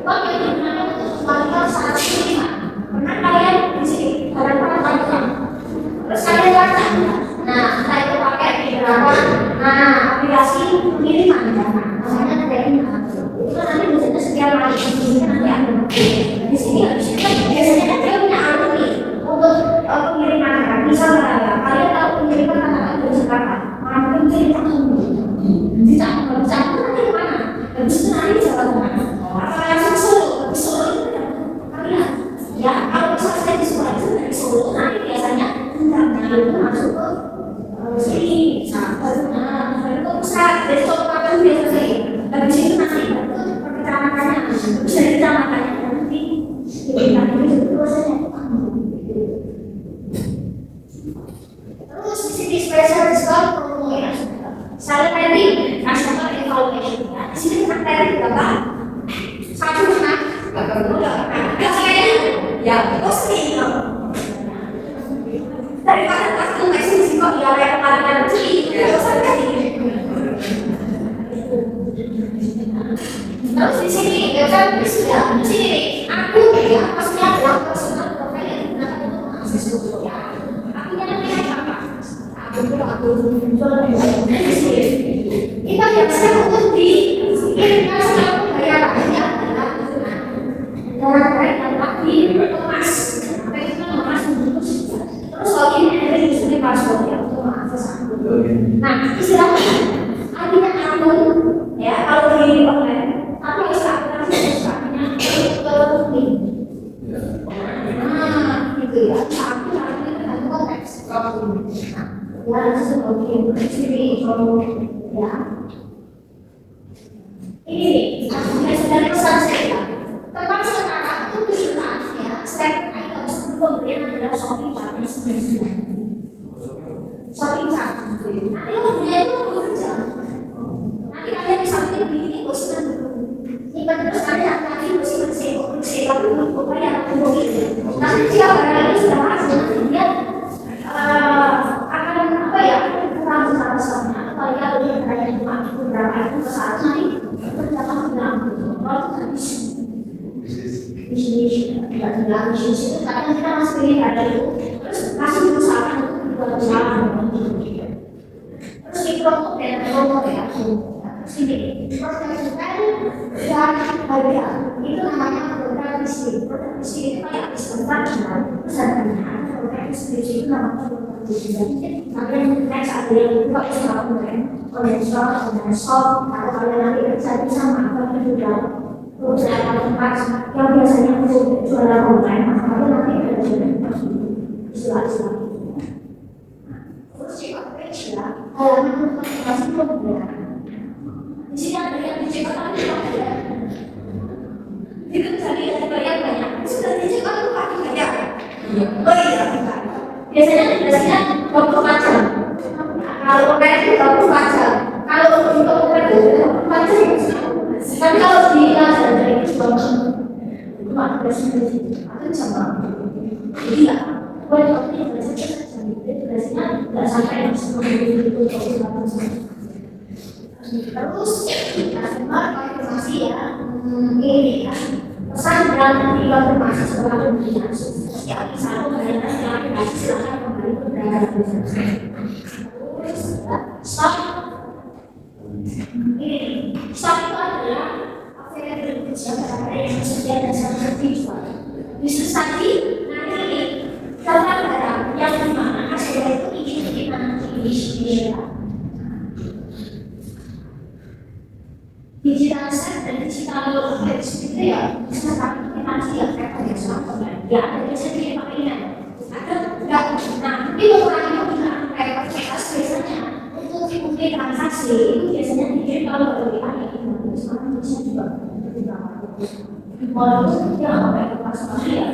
uang yang digunakan untuk melakukan saat pengiriman. Pernah kalian di sini barang-barang banyak, terus kalian baca, nah entah itu pakai di berapa, aplikasi pengiriman namanya tracking number. Itu nanti biasanya setiap hari ini nanti ada di sini biasanya kan dia punya alur nih untuk pengiriman kan. Misalnya ya kalian tahu pengiriman katakan dari Jakarta, mungkin kirim dicampur nanti kemana? Habis itu nanti di Jawa Tengah. Apa yang Solo? Di Solo itu kalian ya kalau misalnya saya di Solo itu dari Solo nanti biasanya itu masuk ke sini, baru ke pusat dari Solo kan biasanya. Habis itu nanti kecamatannya bisa di kecamatannya nanti itu prosesnya. Terus di sini special discount promo ya. Saya tadi customer evaluation ya. Di sini kita tadi berapa? Satu pernah, nggak saya ya pasti daripada pasti ngasih diskon ya kayak kemarin beli nggak usah tadi. Terus di sini ya kan di sini aku ya maksudnya adalah personal profile yang digunakan untuk mengakses buku ya. Artinya namanya apa? Aku jual di sini. Kita biasa untuk dikirimkan setelah pembayaran ya. terus ada lagi bersih tapi upaya itu. Tapi jika barang ini sudah masuk, dia akan apa ya? Kurang sama-sama. Kalau dia lebih berada di beberapa itu saat nanti berjalan bilang, kalau habis bisnis itu kadang kita masih pilih ada itu, terus masih berusaha untuk berjalan. Terus di kelompok dan kelompok ya, sini proses dan harga itu namanya produk bisnis. Produk bisnis itu kayak sebentar misalnya produk bisnis itu namanya produk bisnis. Jadi next ada yang buka usaha online shop atau kalian nanti kerja sama apa juga beberapa tempat yang biasanya jualan online atau nanti ada istilah-istilah. Terus jika kerja halaman masih belum di sini ada yang diciptakan ada itu tadi ada banyak sudah diciptakan itu pasti banyak. Oh iya bukan. Biasanya tugasnya 24 jam. Kalau online itu 24 jam. Kalau untuk online itu 24 jam. Tapi kalau di kelas ada itu cuma tugasnya di situ atau sama. Jadi ya, kalau ini tugasnya nggak sampai 10 menit itu terus kita semua konfirmasi ya ini kan pesan dan informasi setelah pembelian setiap satu mayoritas yang dikasih silakan kembali ke beragam terus stop ini stop itu adalah availability pada yang tersedia dan sangat visual bisnis tadi nanti ini contoh barang yang dimana hasilnya itu ingin kita nanti digital set dan digital face itu ya bisa kami nanti ya kayak sama ya ada sedikit pakaian ada enggak nah itu orang yang penggunaan kayak biasanya untuk mengikuti transaksi itu biasanya dikirim kalau berbeda itu sekarang bisa juga walaupun dia pakai pasar ya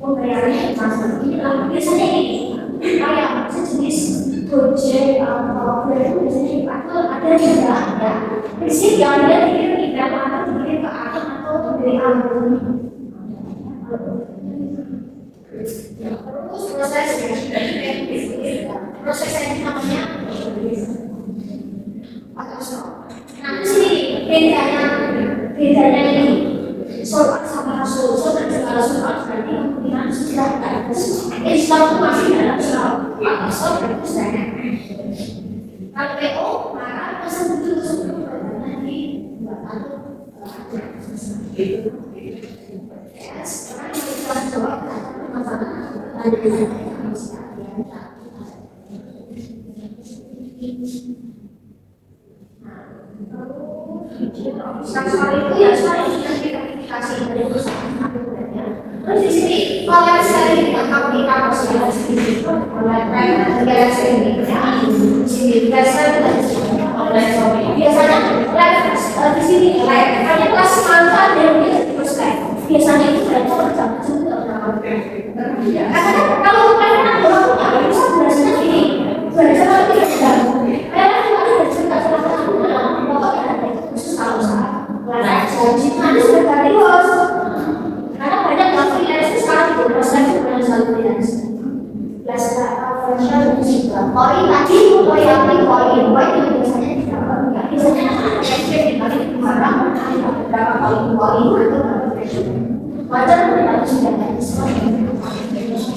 pembayarannya pasar ini lah biasanya ini kayak sejenis Gojek atau Grab biasanya dipakai ada juga ya prinsip yang dia dikirim di Grab atau dikirim ke akun atau dari akun terus proses yang namanya nah di sini bedanya ini soal sama soal terjadi soal berarti kemungkinan sudah ada Islam itu masih dalam soal atau soal berkhususnya kalau PO maka pesan itu sebelum berjalan di buatan itu ya sekarang kita coba masalah soal itu ya soal sudah diklarifikasi dari perusahaan terus di sini kalau sekali kita kapasitas itu oleh negara sendiri di sini biasanya biasanya di sini hanya kelas manfaat dan biasanya itu berarti berjam-jam karena kalau kalian ada waktu bisa biasanya gini biasanya kalau tidak sedang kalian cuma bercerita sama bapak ada khusus kalau salah jadi nanti sudah ganti bos karena banyak waktu yang sekarang itu proses dengan satu freelance profesional juga poin tadi poin itu biasanya tidak biasanya ada dibagi barang berapa poin itu wajar tidak sudah ada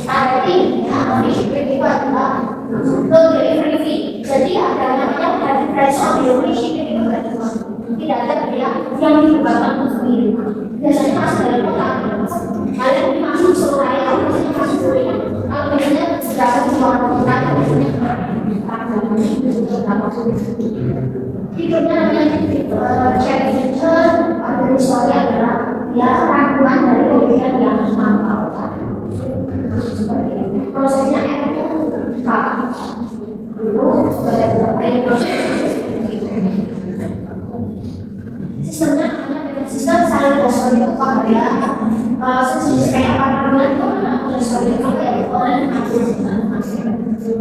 ada ini itu adalah low delivery fee jadi ada namanya dari price of delivery shipping itu tidak ada biaya yang dibebankan untuk sendiri biasanya masuk dari kota kalian masuk seluruh area biasanya masuk seluruh kalau biasanya dapat jualan kita hidupnya namanya check engine dari story adalah ya rangkuman dari pembelian yang mampu prosesnya itu dulu sebagai proses sistemnya namanya sistem saling dasar itu kalau ya sejenis kayak apa itu dasar itu kayak orang jadi itu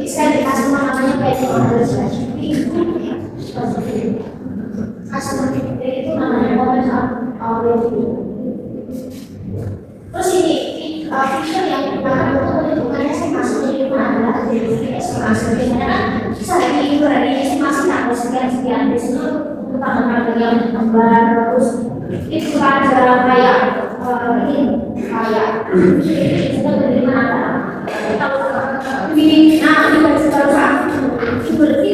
bisa dikasih namanya kayak customer feedback itu namanya moment of review. Terus ini feature yang digunakan untuk menentukan estimasi penerimaan adalah dari estimasi. Biasanya kan saya itu dari estimasi tanggal sekian biasanya untuk tanggal yang gambar terus itu ada kayak ini kayak kita penerimaan ini nah ini sekarang itu berarti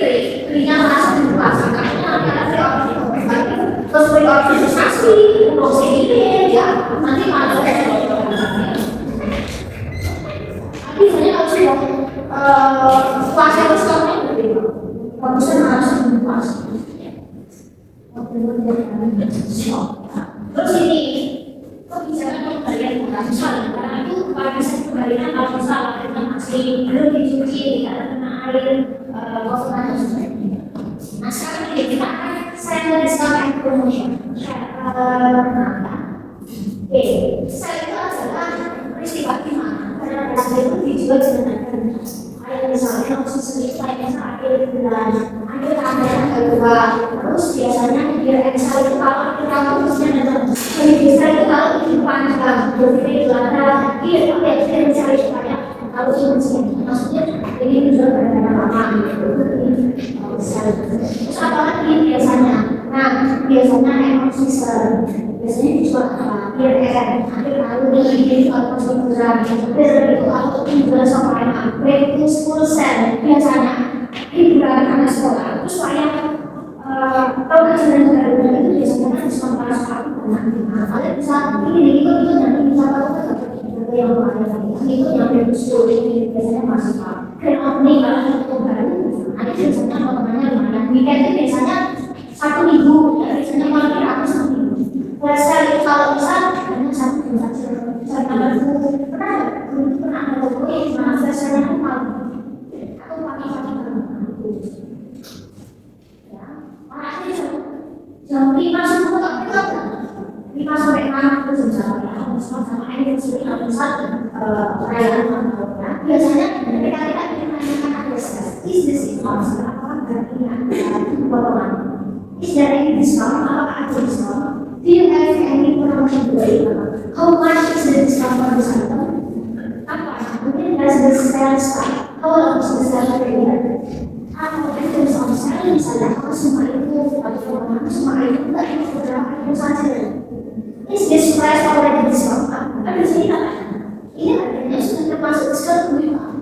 dirinya merasa dipuaskan karena ada terus berorganisasi untuk sendiri ya nanti malah biasanya kalau sudah kuasa besarnya bagusnya harus puas. Terus ini kebijakan pemberian penghasilan karena itu pada saat pemberian kalau misalnya kita masih belum dicuci tidak terkena air kotoran dan sebagainya. Nah sekarang ini kita akan saya discount promotion. Oke, saya itu adalah peristiwa di mana pada dasarnya itu dijual dengan ada misalnya langsung sedikit misalnya akhir bulan akhir tanggal kedua terus biasanya di Excel itu kalau kita terusnya datang di Excel itu kalau itu panjang jadi itu ada iya tapi kita mencari supaya kalau itu maksudnya ini dijual pada lama gitu terus apa lagi biasanya nah biasanya emang sisa biasanya dijual apa akhir lalu di konsumsi biasanya itu kalau dijual sama rate 10% biasanya hiburan anak sekolah terus saya kalau kajian negara itu biasanya kan diskon para sekolah kalian bisa ini itu nanti bisa tahu kan yang lain itu yang berusul ini biasanya masih grand opening kalau itu baru ada biasanya potongannya lumayan weekend itu biasanya 1 minggu biasanya kalau kira aku 1 minggu biasa itu kalau bisa hanya 1 minggu saja saya pernah ada logo yang mana biasanya aku mau aku pakai ya makanya jam 5 sampai jam 5 sampai 6 itu jam sama ini sini kalau misal perayaan tahunnya biasanya ketika kita ingin menanyakan ada is this discount apakah berarti ada potongan is there any discount apakah ada discount do you have any promotion today how much is the discount for this item apa mungkin does the sale start how long is the sale period atau itu misalnya kalau semua itu atau semua itu tidak beberapa itu saja. Is this price already discount? Ada sini apa? Ini harganya sudah termasuk diskon berapa?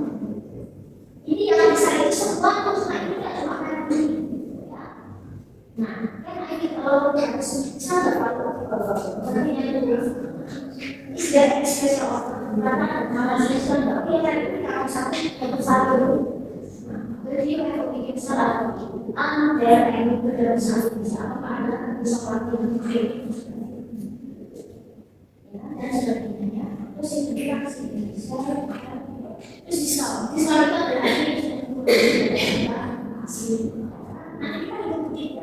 Ini yang bisa itu semua cuma ini tidak cuma kan ini. Nah, karena ini kalau harus bisa terpakai berarti itu is there excess of karena malah diskon tapi kan kita harus satu. Jadi kalau bikin salah, there any benar bisa apa ada sesuatu yang free. Dan sebagainya terus itu dikasih terus diskon itu adalah hasil nanti kita bukti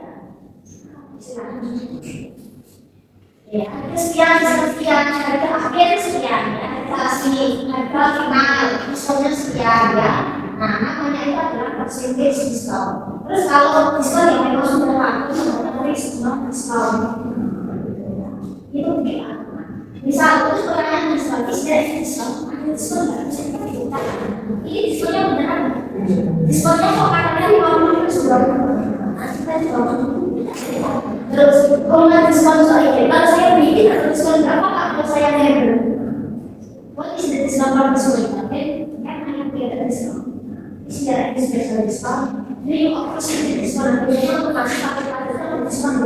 ya ya sekian harga akhir sekian ya kita kasih harga final diskonnya sekian ya nah namanya itu adalah percentage diskon terus kalau diskon yang memang sudah laku sebenarnya semua diskon itu tidak misal terus pertanyaan diskon ada diskon nggak bisa kita ini diskonnya beneran diskonnya kok katanya 50 sudah kita juga terus kalau nggak diskon soalnya kalau saya bikin atau diskon berapa kalau saya handle what is the discount for this one okay kan hanya tidak ada diskon is there any special discount do you offer special discount atau masih pakai diskon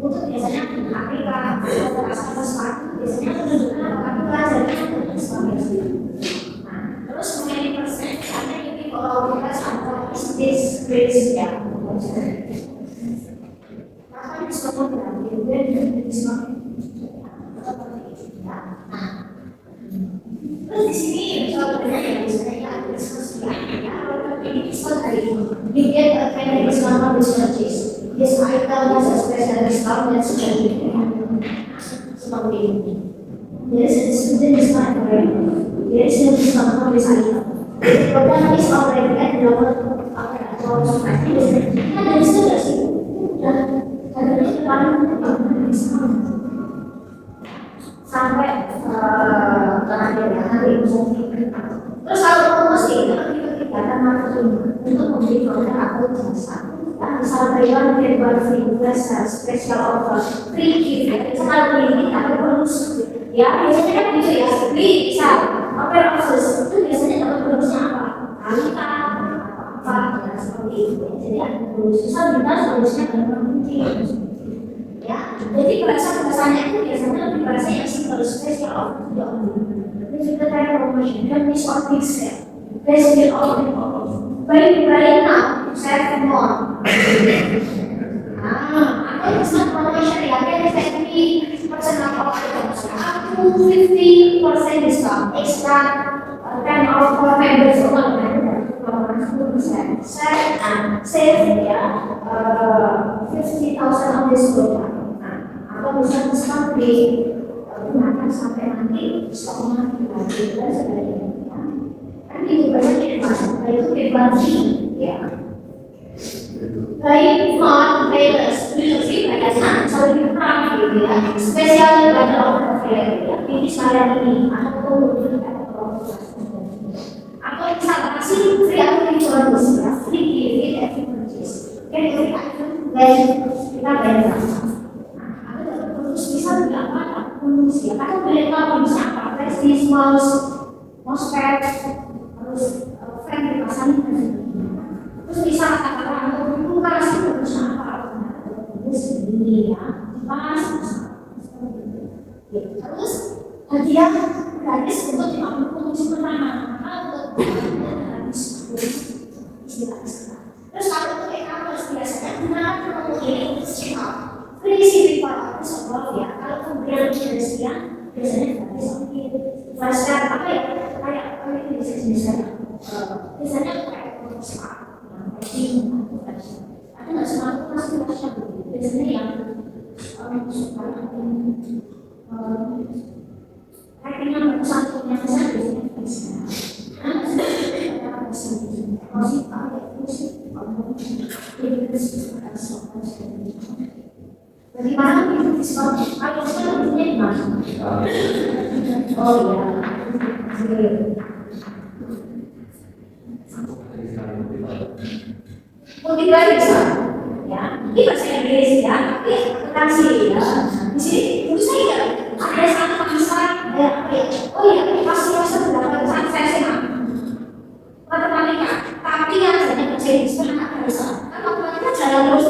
untuk biasanya Afrika atau asal sepatu biasanya menunjukkan apakah pelajarannya ada diskon nah terus mengenai persen karena ini kalau kita sampai this range ya maka diskon berarti dan diskon nah terus di sini contohnya yang misalnya ada diskon sekian ya kalau ini diskon hari ini you get a kind of discount on this purchase this item has a special discount dan sebagainya seperti ini. There is a discount already. There is a discount on this item. Product is already at the lower atau seperti ini. Ada diskon nggak sih? Harganya sampai terakhir ya nanti terus kalau mesti kegiatan marketing untuk membeli produk atau jasa misal bayar Februari free special offer free gift ya misalnya beli atau bonus ya biasanya kan gitu ya beli bisa offer offers itu biasanya dapat bonusnya apa alita apa seperti itu jadi ada bonus misal kita bonusnya dalam penting ya jadi bahasanya itu biasanya lebih bahasa yang simple special offer tidak ini juga kayak promotion dan diskon fix ya basically offer buy now save more atau bisa promotion ya kayak 50% off aku 50% discount extra 10 off for members save ya 50,000 on this product atau bisa diskon di gunakan sampai nanti stoknya dibagi dan sebagainya kan itu banyak itu dibagi ya baik not bebas beli bagaikan selalu perang gitu ya spesial pada orang ya ini saya ini atau bisa kasih free atau dijual ya free gift every purchase kan dari kita bayar bisa tidak apa bonus ya karena boleh tahu bisa apa prestis mousepad terus fan dipasang terus bisa katakan itu kan sih bonus apa bonus ini ya pas terus hadiah gratis untuk 50 pengunjung pertama atau gratis terus kalau untuk e-commerce biasanya gunakan promo ini check out free shipping pada sebuah ya kalau kemudian Indonesia biasanya gratis masker apa ya kayak ini biasanya kayak masker ada nggak semua masih masker biasanya yang kayak yang satunya biasanya bisa bagaimana itu diskon? Kalau saya punya gimana? Oh iya. Multiplier bisa, ya. Ini bahasa Inggris ya, tapi akuntansi ya. Di sini dulu saya ada satu pasar, oh iya, pasti saya berapa saat saya SMA. Matematika, tapi yang saya bahasa Inggris pernah ada bisa. Kan matematika jalan terus.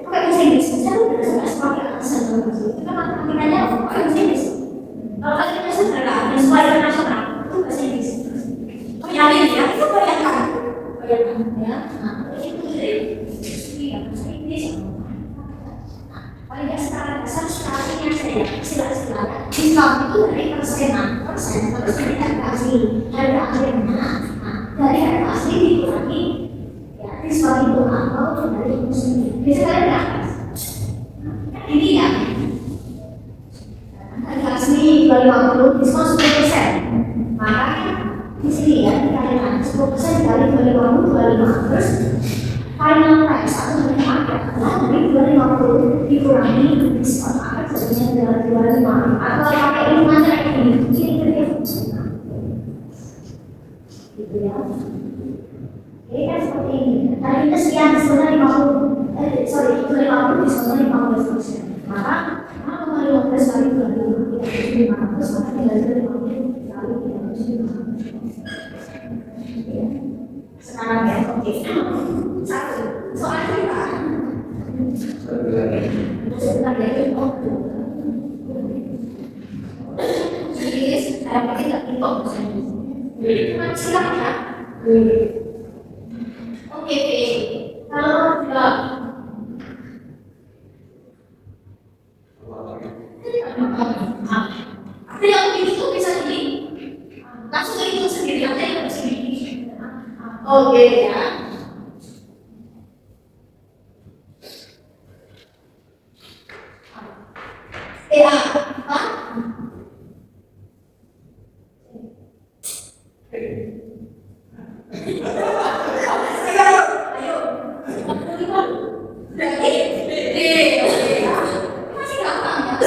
Pakai bahasa Inggris, saya udah suka sebagai alasan kita matematikanya pakai bahasa Inggris. Kalau kalian bahasa negara, dan sekolah internasional itu bahasa Inggris. Yakin ya, itu bayangkan ya. Nah, itu jadi bahasa Inggris. Paling nggak sekali yang saya istilah-istilah diskon itu dari persen terus kita kasih harga akhirnya. Dari harga asli dikurangi ya diskon itu atau dari musim bisa kalian berapa? Ini ya harga asli 250 diskon 10% maka di sini ya dikalikan 10% dari 250 terus final price atau dari harga adalah dari 250 dikurangi diskon akan jadinya dari 25 atau pakai hitungan kayak ini gitu ya. Jadi kan seperti ini. Tadi kita sekian diskonnya 50, sorry itu 50 diskonnya 15%. Maka kalau 15 kali 2.500 maka tinggal 50 kali 300. Sekarang ya, oke. Satu soal kita. Sebentar ya, jadi saya pakai nggak tiktok silakan ya. Oke, kalau tidak ada yang begitu bisa ini langsung itu sendiri ada yang sendiri. Oke ya. Apa? Ayo, masih gampang ya.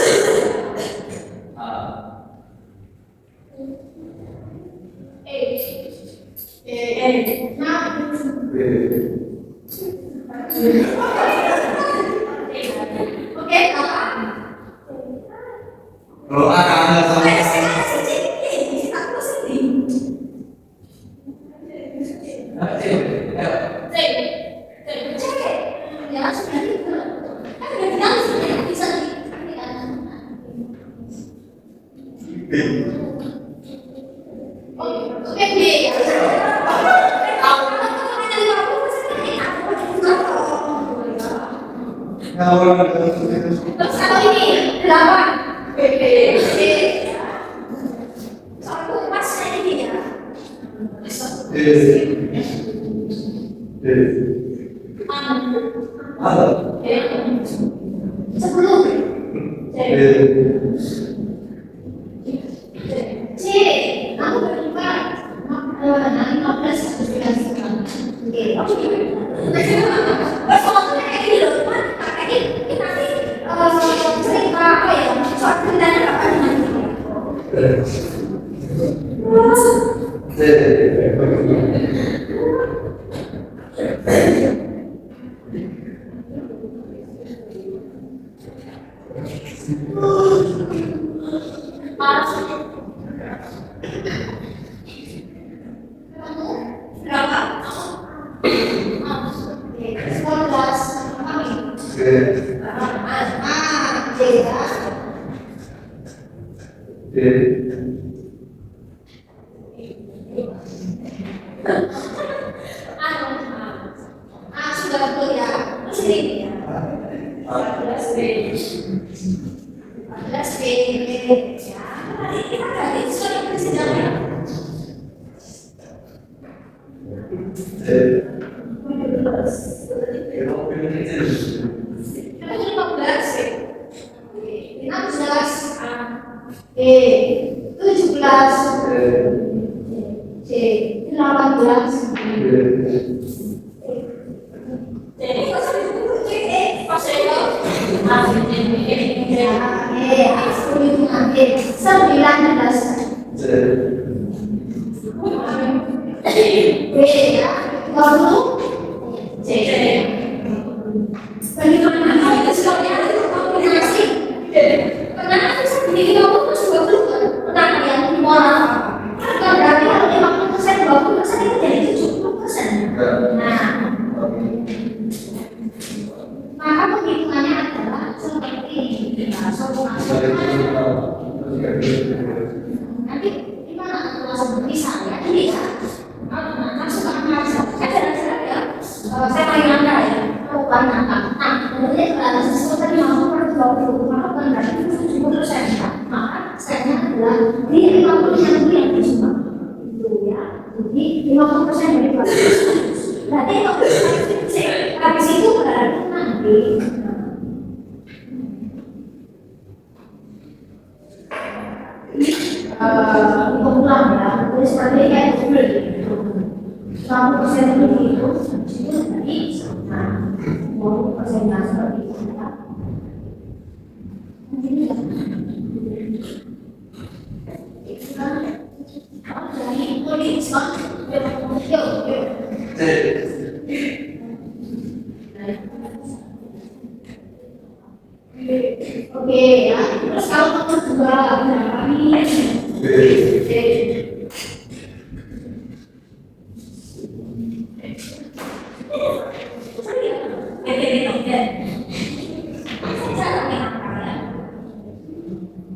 Oke, apa? Kalau ada sama Terus kalau ini 8 BP soalnya pas ini ya. Sebelum C, aku berjumpa nanti 15 aku bilang sekarang. Oke, terus kalau kayak gini loh, kayak ini nanti cerita apa ya? Soal ceritanya apa nanti? Berapa? 11 kami. Sudah betul ya. Terus ini 14 B. 14 B. Ya, nanti kita ganti sudah persidangan. Kita 15 B. 16 B. 17 C. 18 maka penghitungannya adalah seperti ini. Nanti gimana langsung misalnya ini ya, langsung aja. Saya paling angka ya, bukan angka. Nah, kemudian kalau sesuatu tadi mampu per 20, maka bukan berarti 70%. Maka setnya adalah di 50% yang disumbang. Itu ya, jadi 50% dari 20%. Berarti habis itu berarti nanti pengulang ya, jadi seperti kayak dulu 50% itu jadi sama 20% seperti itu ya. Jadi ya itu kan dari politik Oke ya, terus kalau nomor 2 berapa nih?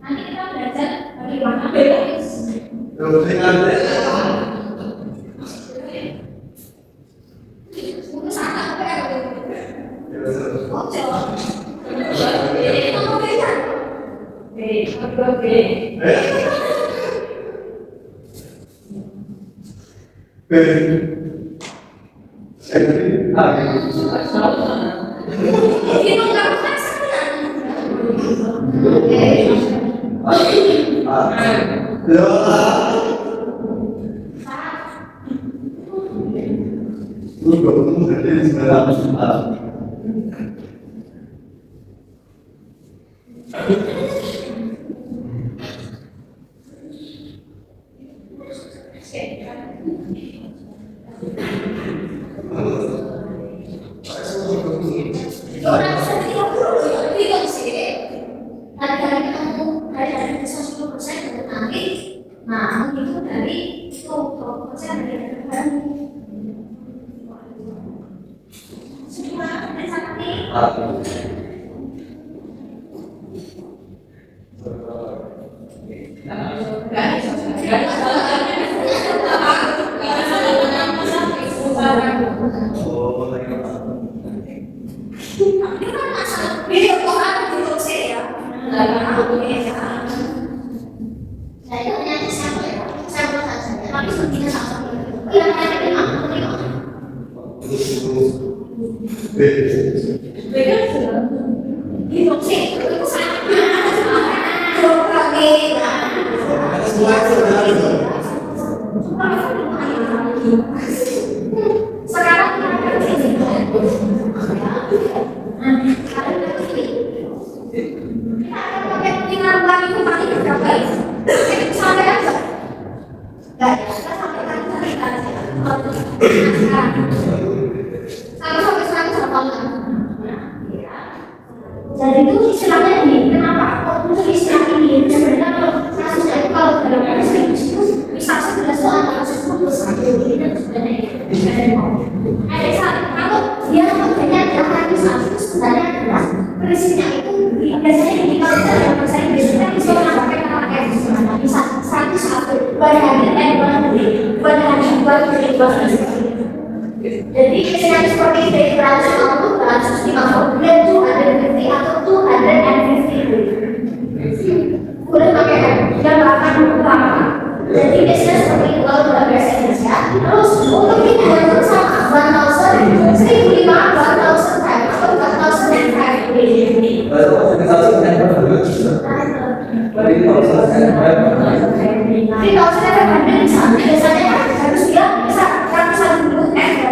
Nanti kita belajar bagaimana beres. Nah, itu dari itu konsep dari baru. Semua dan seperti video orang itu saya. Saya hanya siapa ya? Saya bukan saja, tapi tidak sama. Yang ada di mana? Itu sih, itu sama. Sekarang jadi itu istilahnya ini, kenapa kok muncul istilah ini? Sebenarnya kasusnya kalau dalam kasus itu bisa 11 soal kasus putus itu sebenarnya ada saat kalau dia makanya adalah kasus itu sebenarnya adalah prinsipnya itu biasanya di kalau kita dalam bahasa Inggris kita bisa menggunakan kata-kata itu sebenarnya bisa satu jadi biasanya seperti itu berlangsung waktu berlangsung 50 bulan 250 atau 250 boleh pakai dan bahkan berapa jadi biasanya seperti itu kalau dalam bahasa Indonesia terus untuk kita itu sama 1000, 1500, 1000 atau 1000 biasanya harus dia bisa dulu ada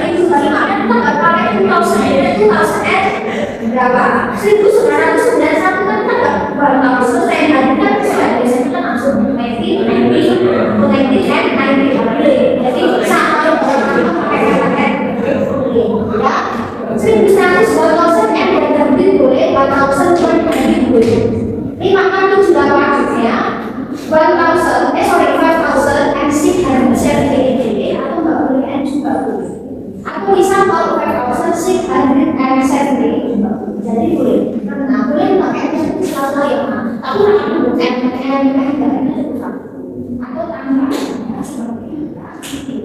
itu bagaimana kita nggak pakai itu berapa 1991 kan kita nggak selesai hari kan biasanya kita langsung mengerti jadi sama yang pakai ya 1100 boleh 1000 boleh ini maka 700 ya 5,000 and 670 atau nggak boleh and juga boleh aku bisa kalau 5,670 juga jadi boleh nah boleh pakai and selalu ya tapi aku bukan and atau tanpa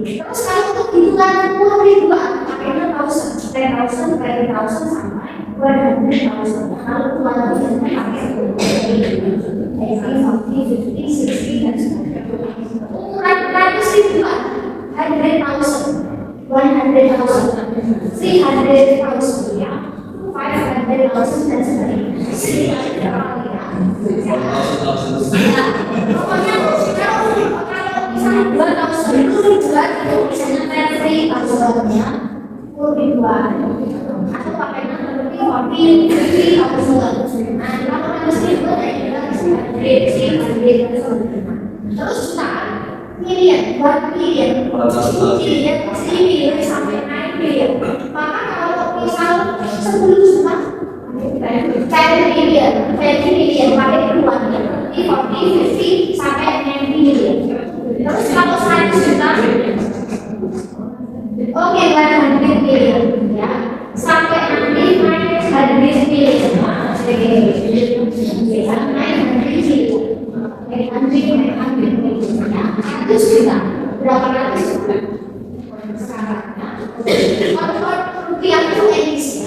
terus kalau untuk hitungan 10.000-an pakainya 10,000 sampai 100,000 kalau tuan-tuan pakai ukuran 100.000-an 100,000 ya 500,000 dan sebagainya pokoknya kalau misalnya 2,000 itu dijual itu misalnya Ferry asuransinya 10.000-an atau pakainya seperti hobi atau sesuatu nah kalau mesti itu terus jutaan miliar, 1 miliar, 2 miliar, 3 miliar sampai 9 miliar. Maka kalau misal 10 juta, 10 miliar, 20 miliar, pakai keluar 40, 50 sampai 90 miliar. Terus kalau 100 juta, oke 100 miliar, ya sampai nanti naik 100 miliar. Berapa ratus kalau rupiah itu edisi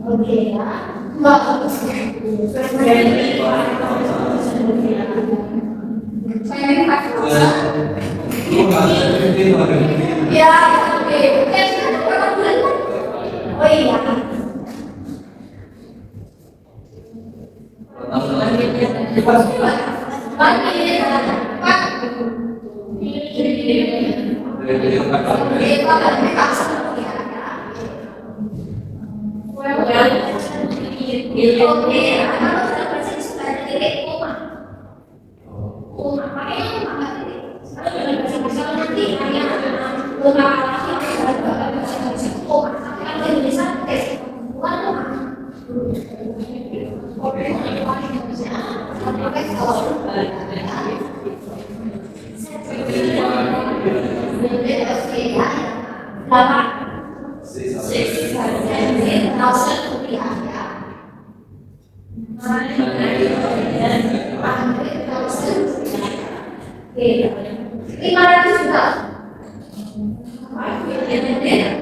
oke ya ya oke oh iya rupiah ya. 500 juta.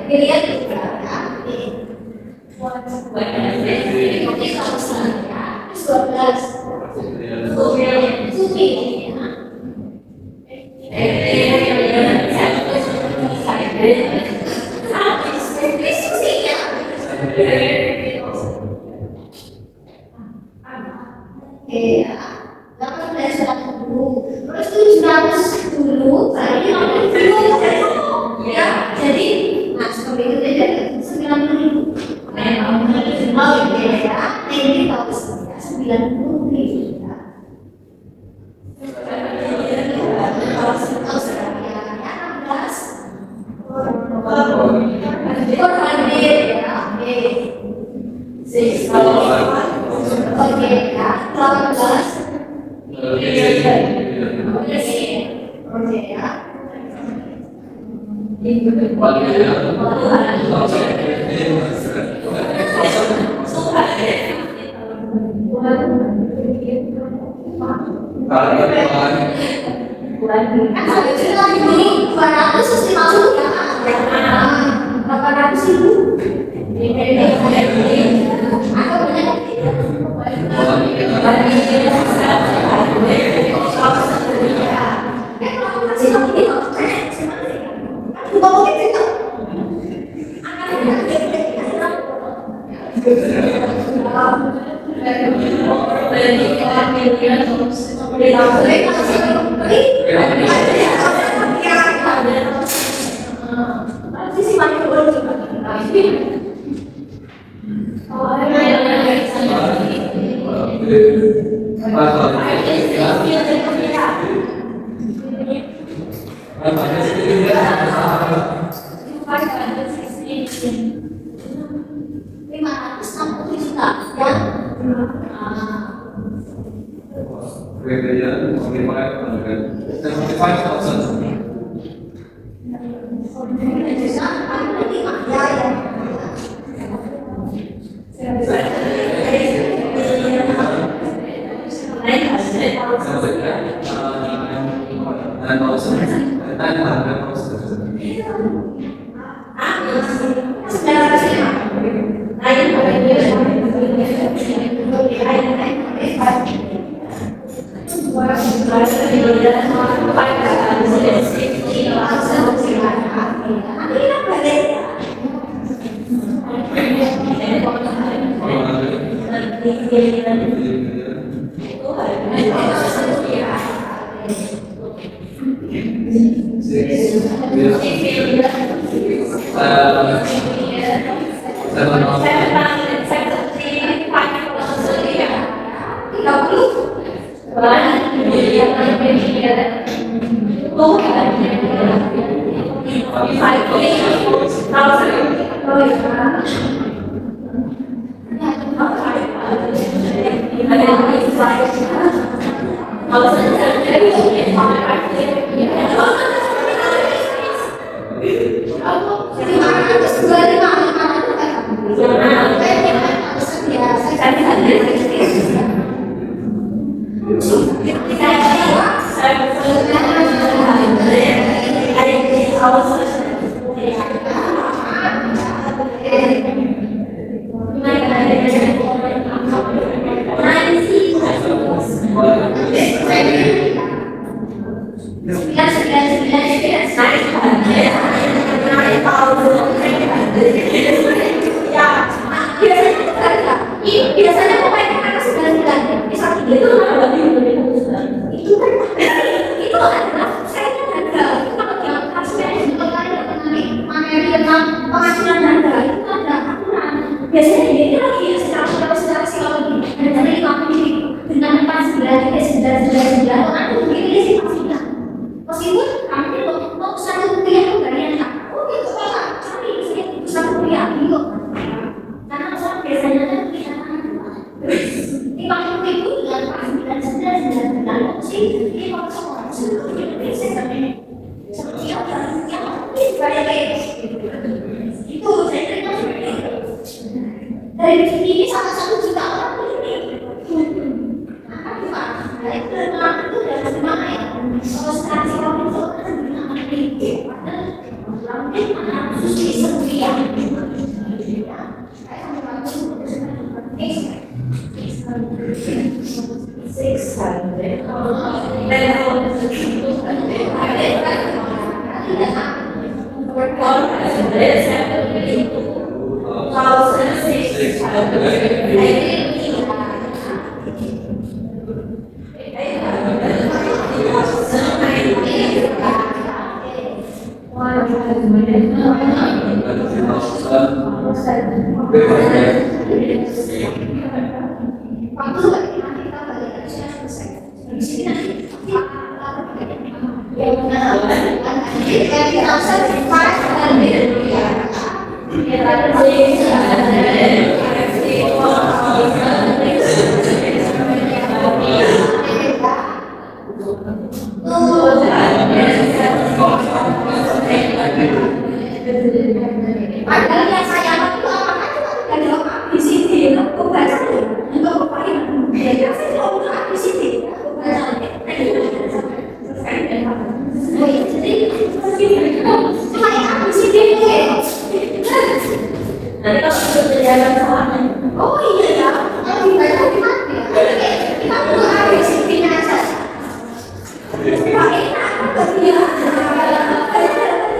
Dilihat juga ya. Ini kalau selanjutnya 12 Sufi ya. Iya, 18 dulu, terus 700 dulu, ini 80 dulu, ya, jadi, nah seperti itu jadi 90.000. Oh iya ya, ini tahu 90.000 ya. Australia ya 16. Korbanir ya, oke ya, 18. Oke ya. Kan satu juta ini 200 terus 50 ya kan? 800.000. Atau banyak itu saya dari ini salah satu juta orang ini. Nah, Pak, nah itu dari mana ya? Kalau sekarang kamu itu kan namanya ini, mungkin mana susi sekian. Padahal yang saya itu apakah cuma tidak dilengkapi di sini, aku baca untuk upaya ya saya tidak butuh di sini, aku baca jadi cuma yang di sini nanti kalau sudah berjalan soalnya oh iya ya kalau dibaca di mana kita butuh di sini aja pakai apa dia Saya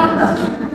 Pak.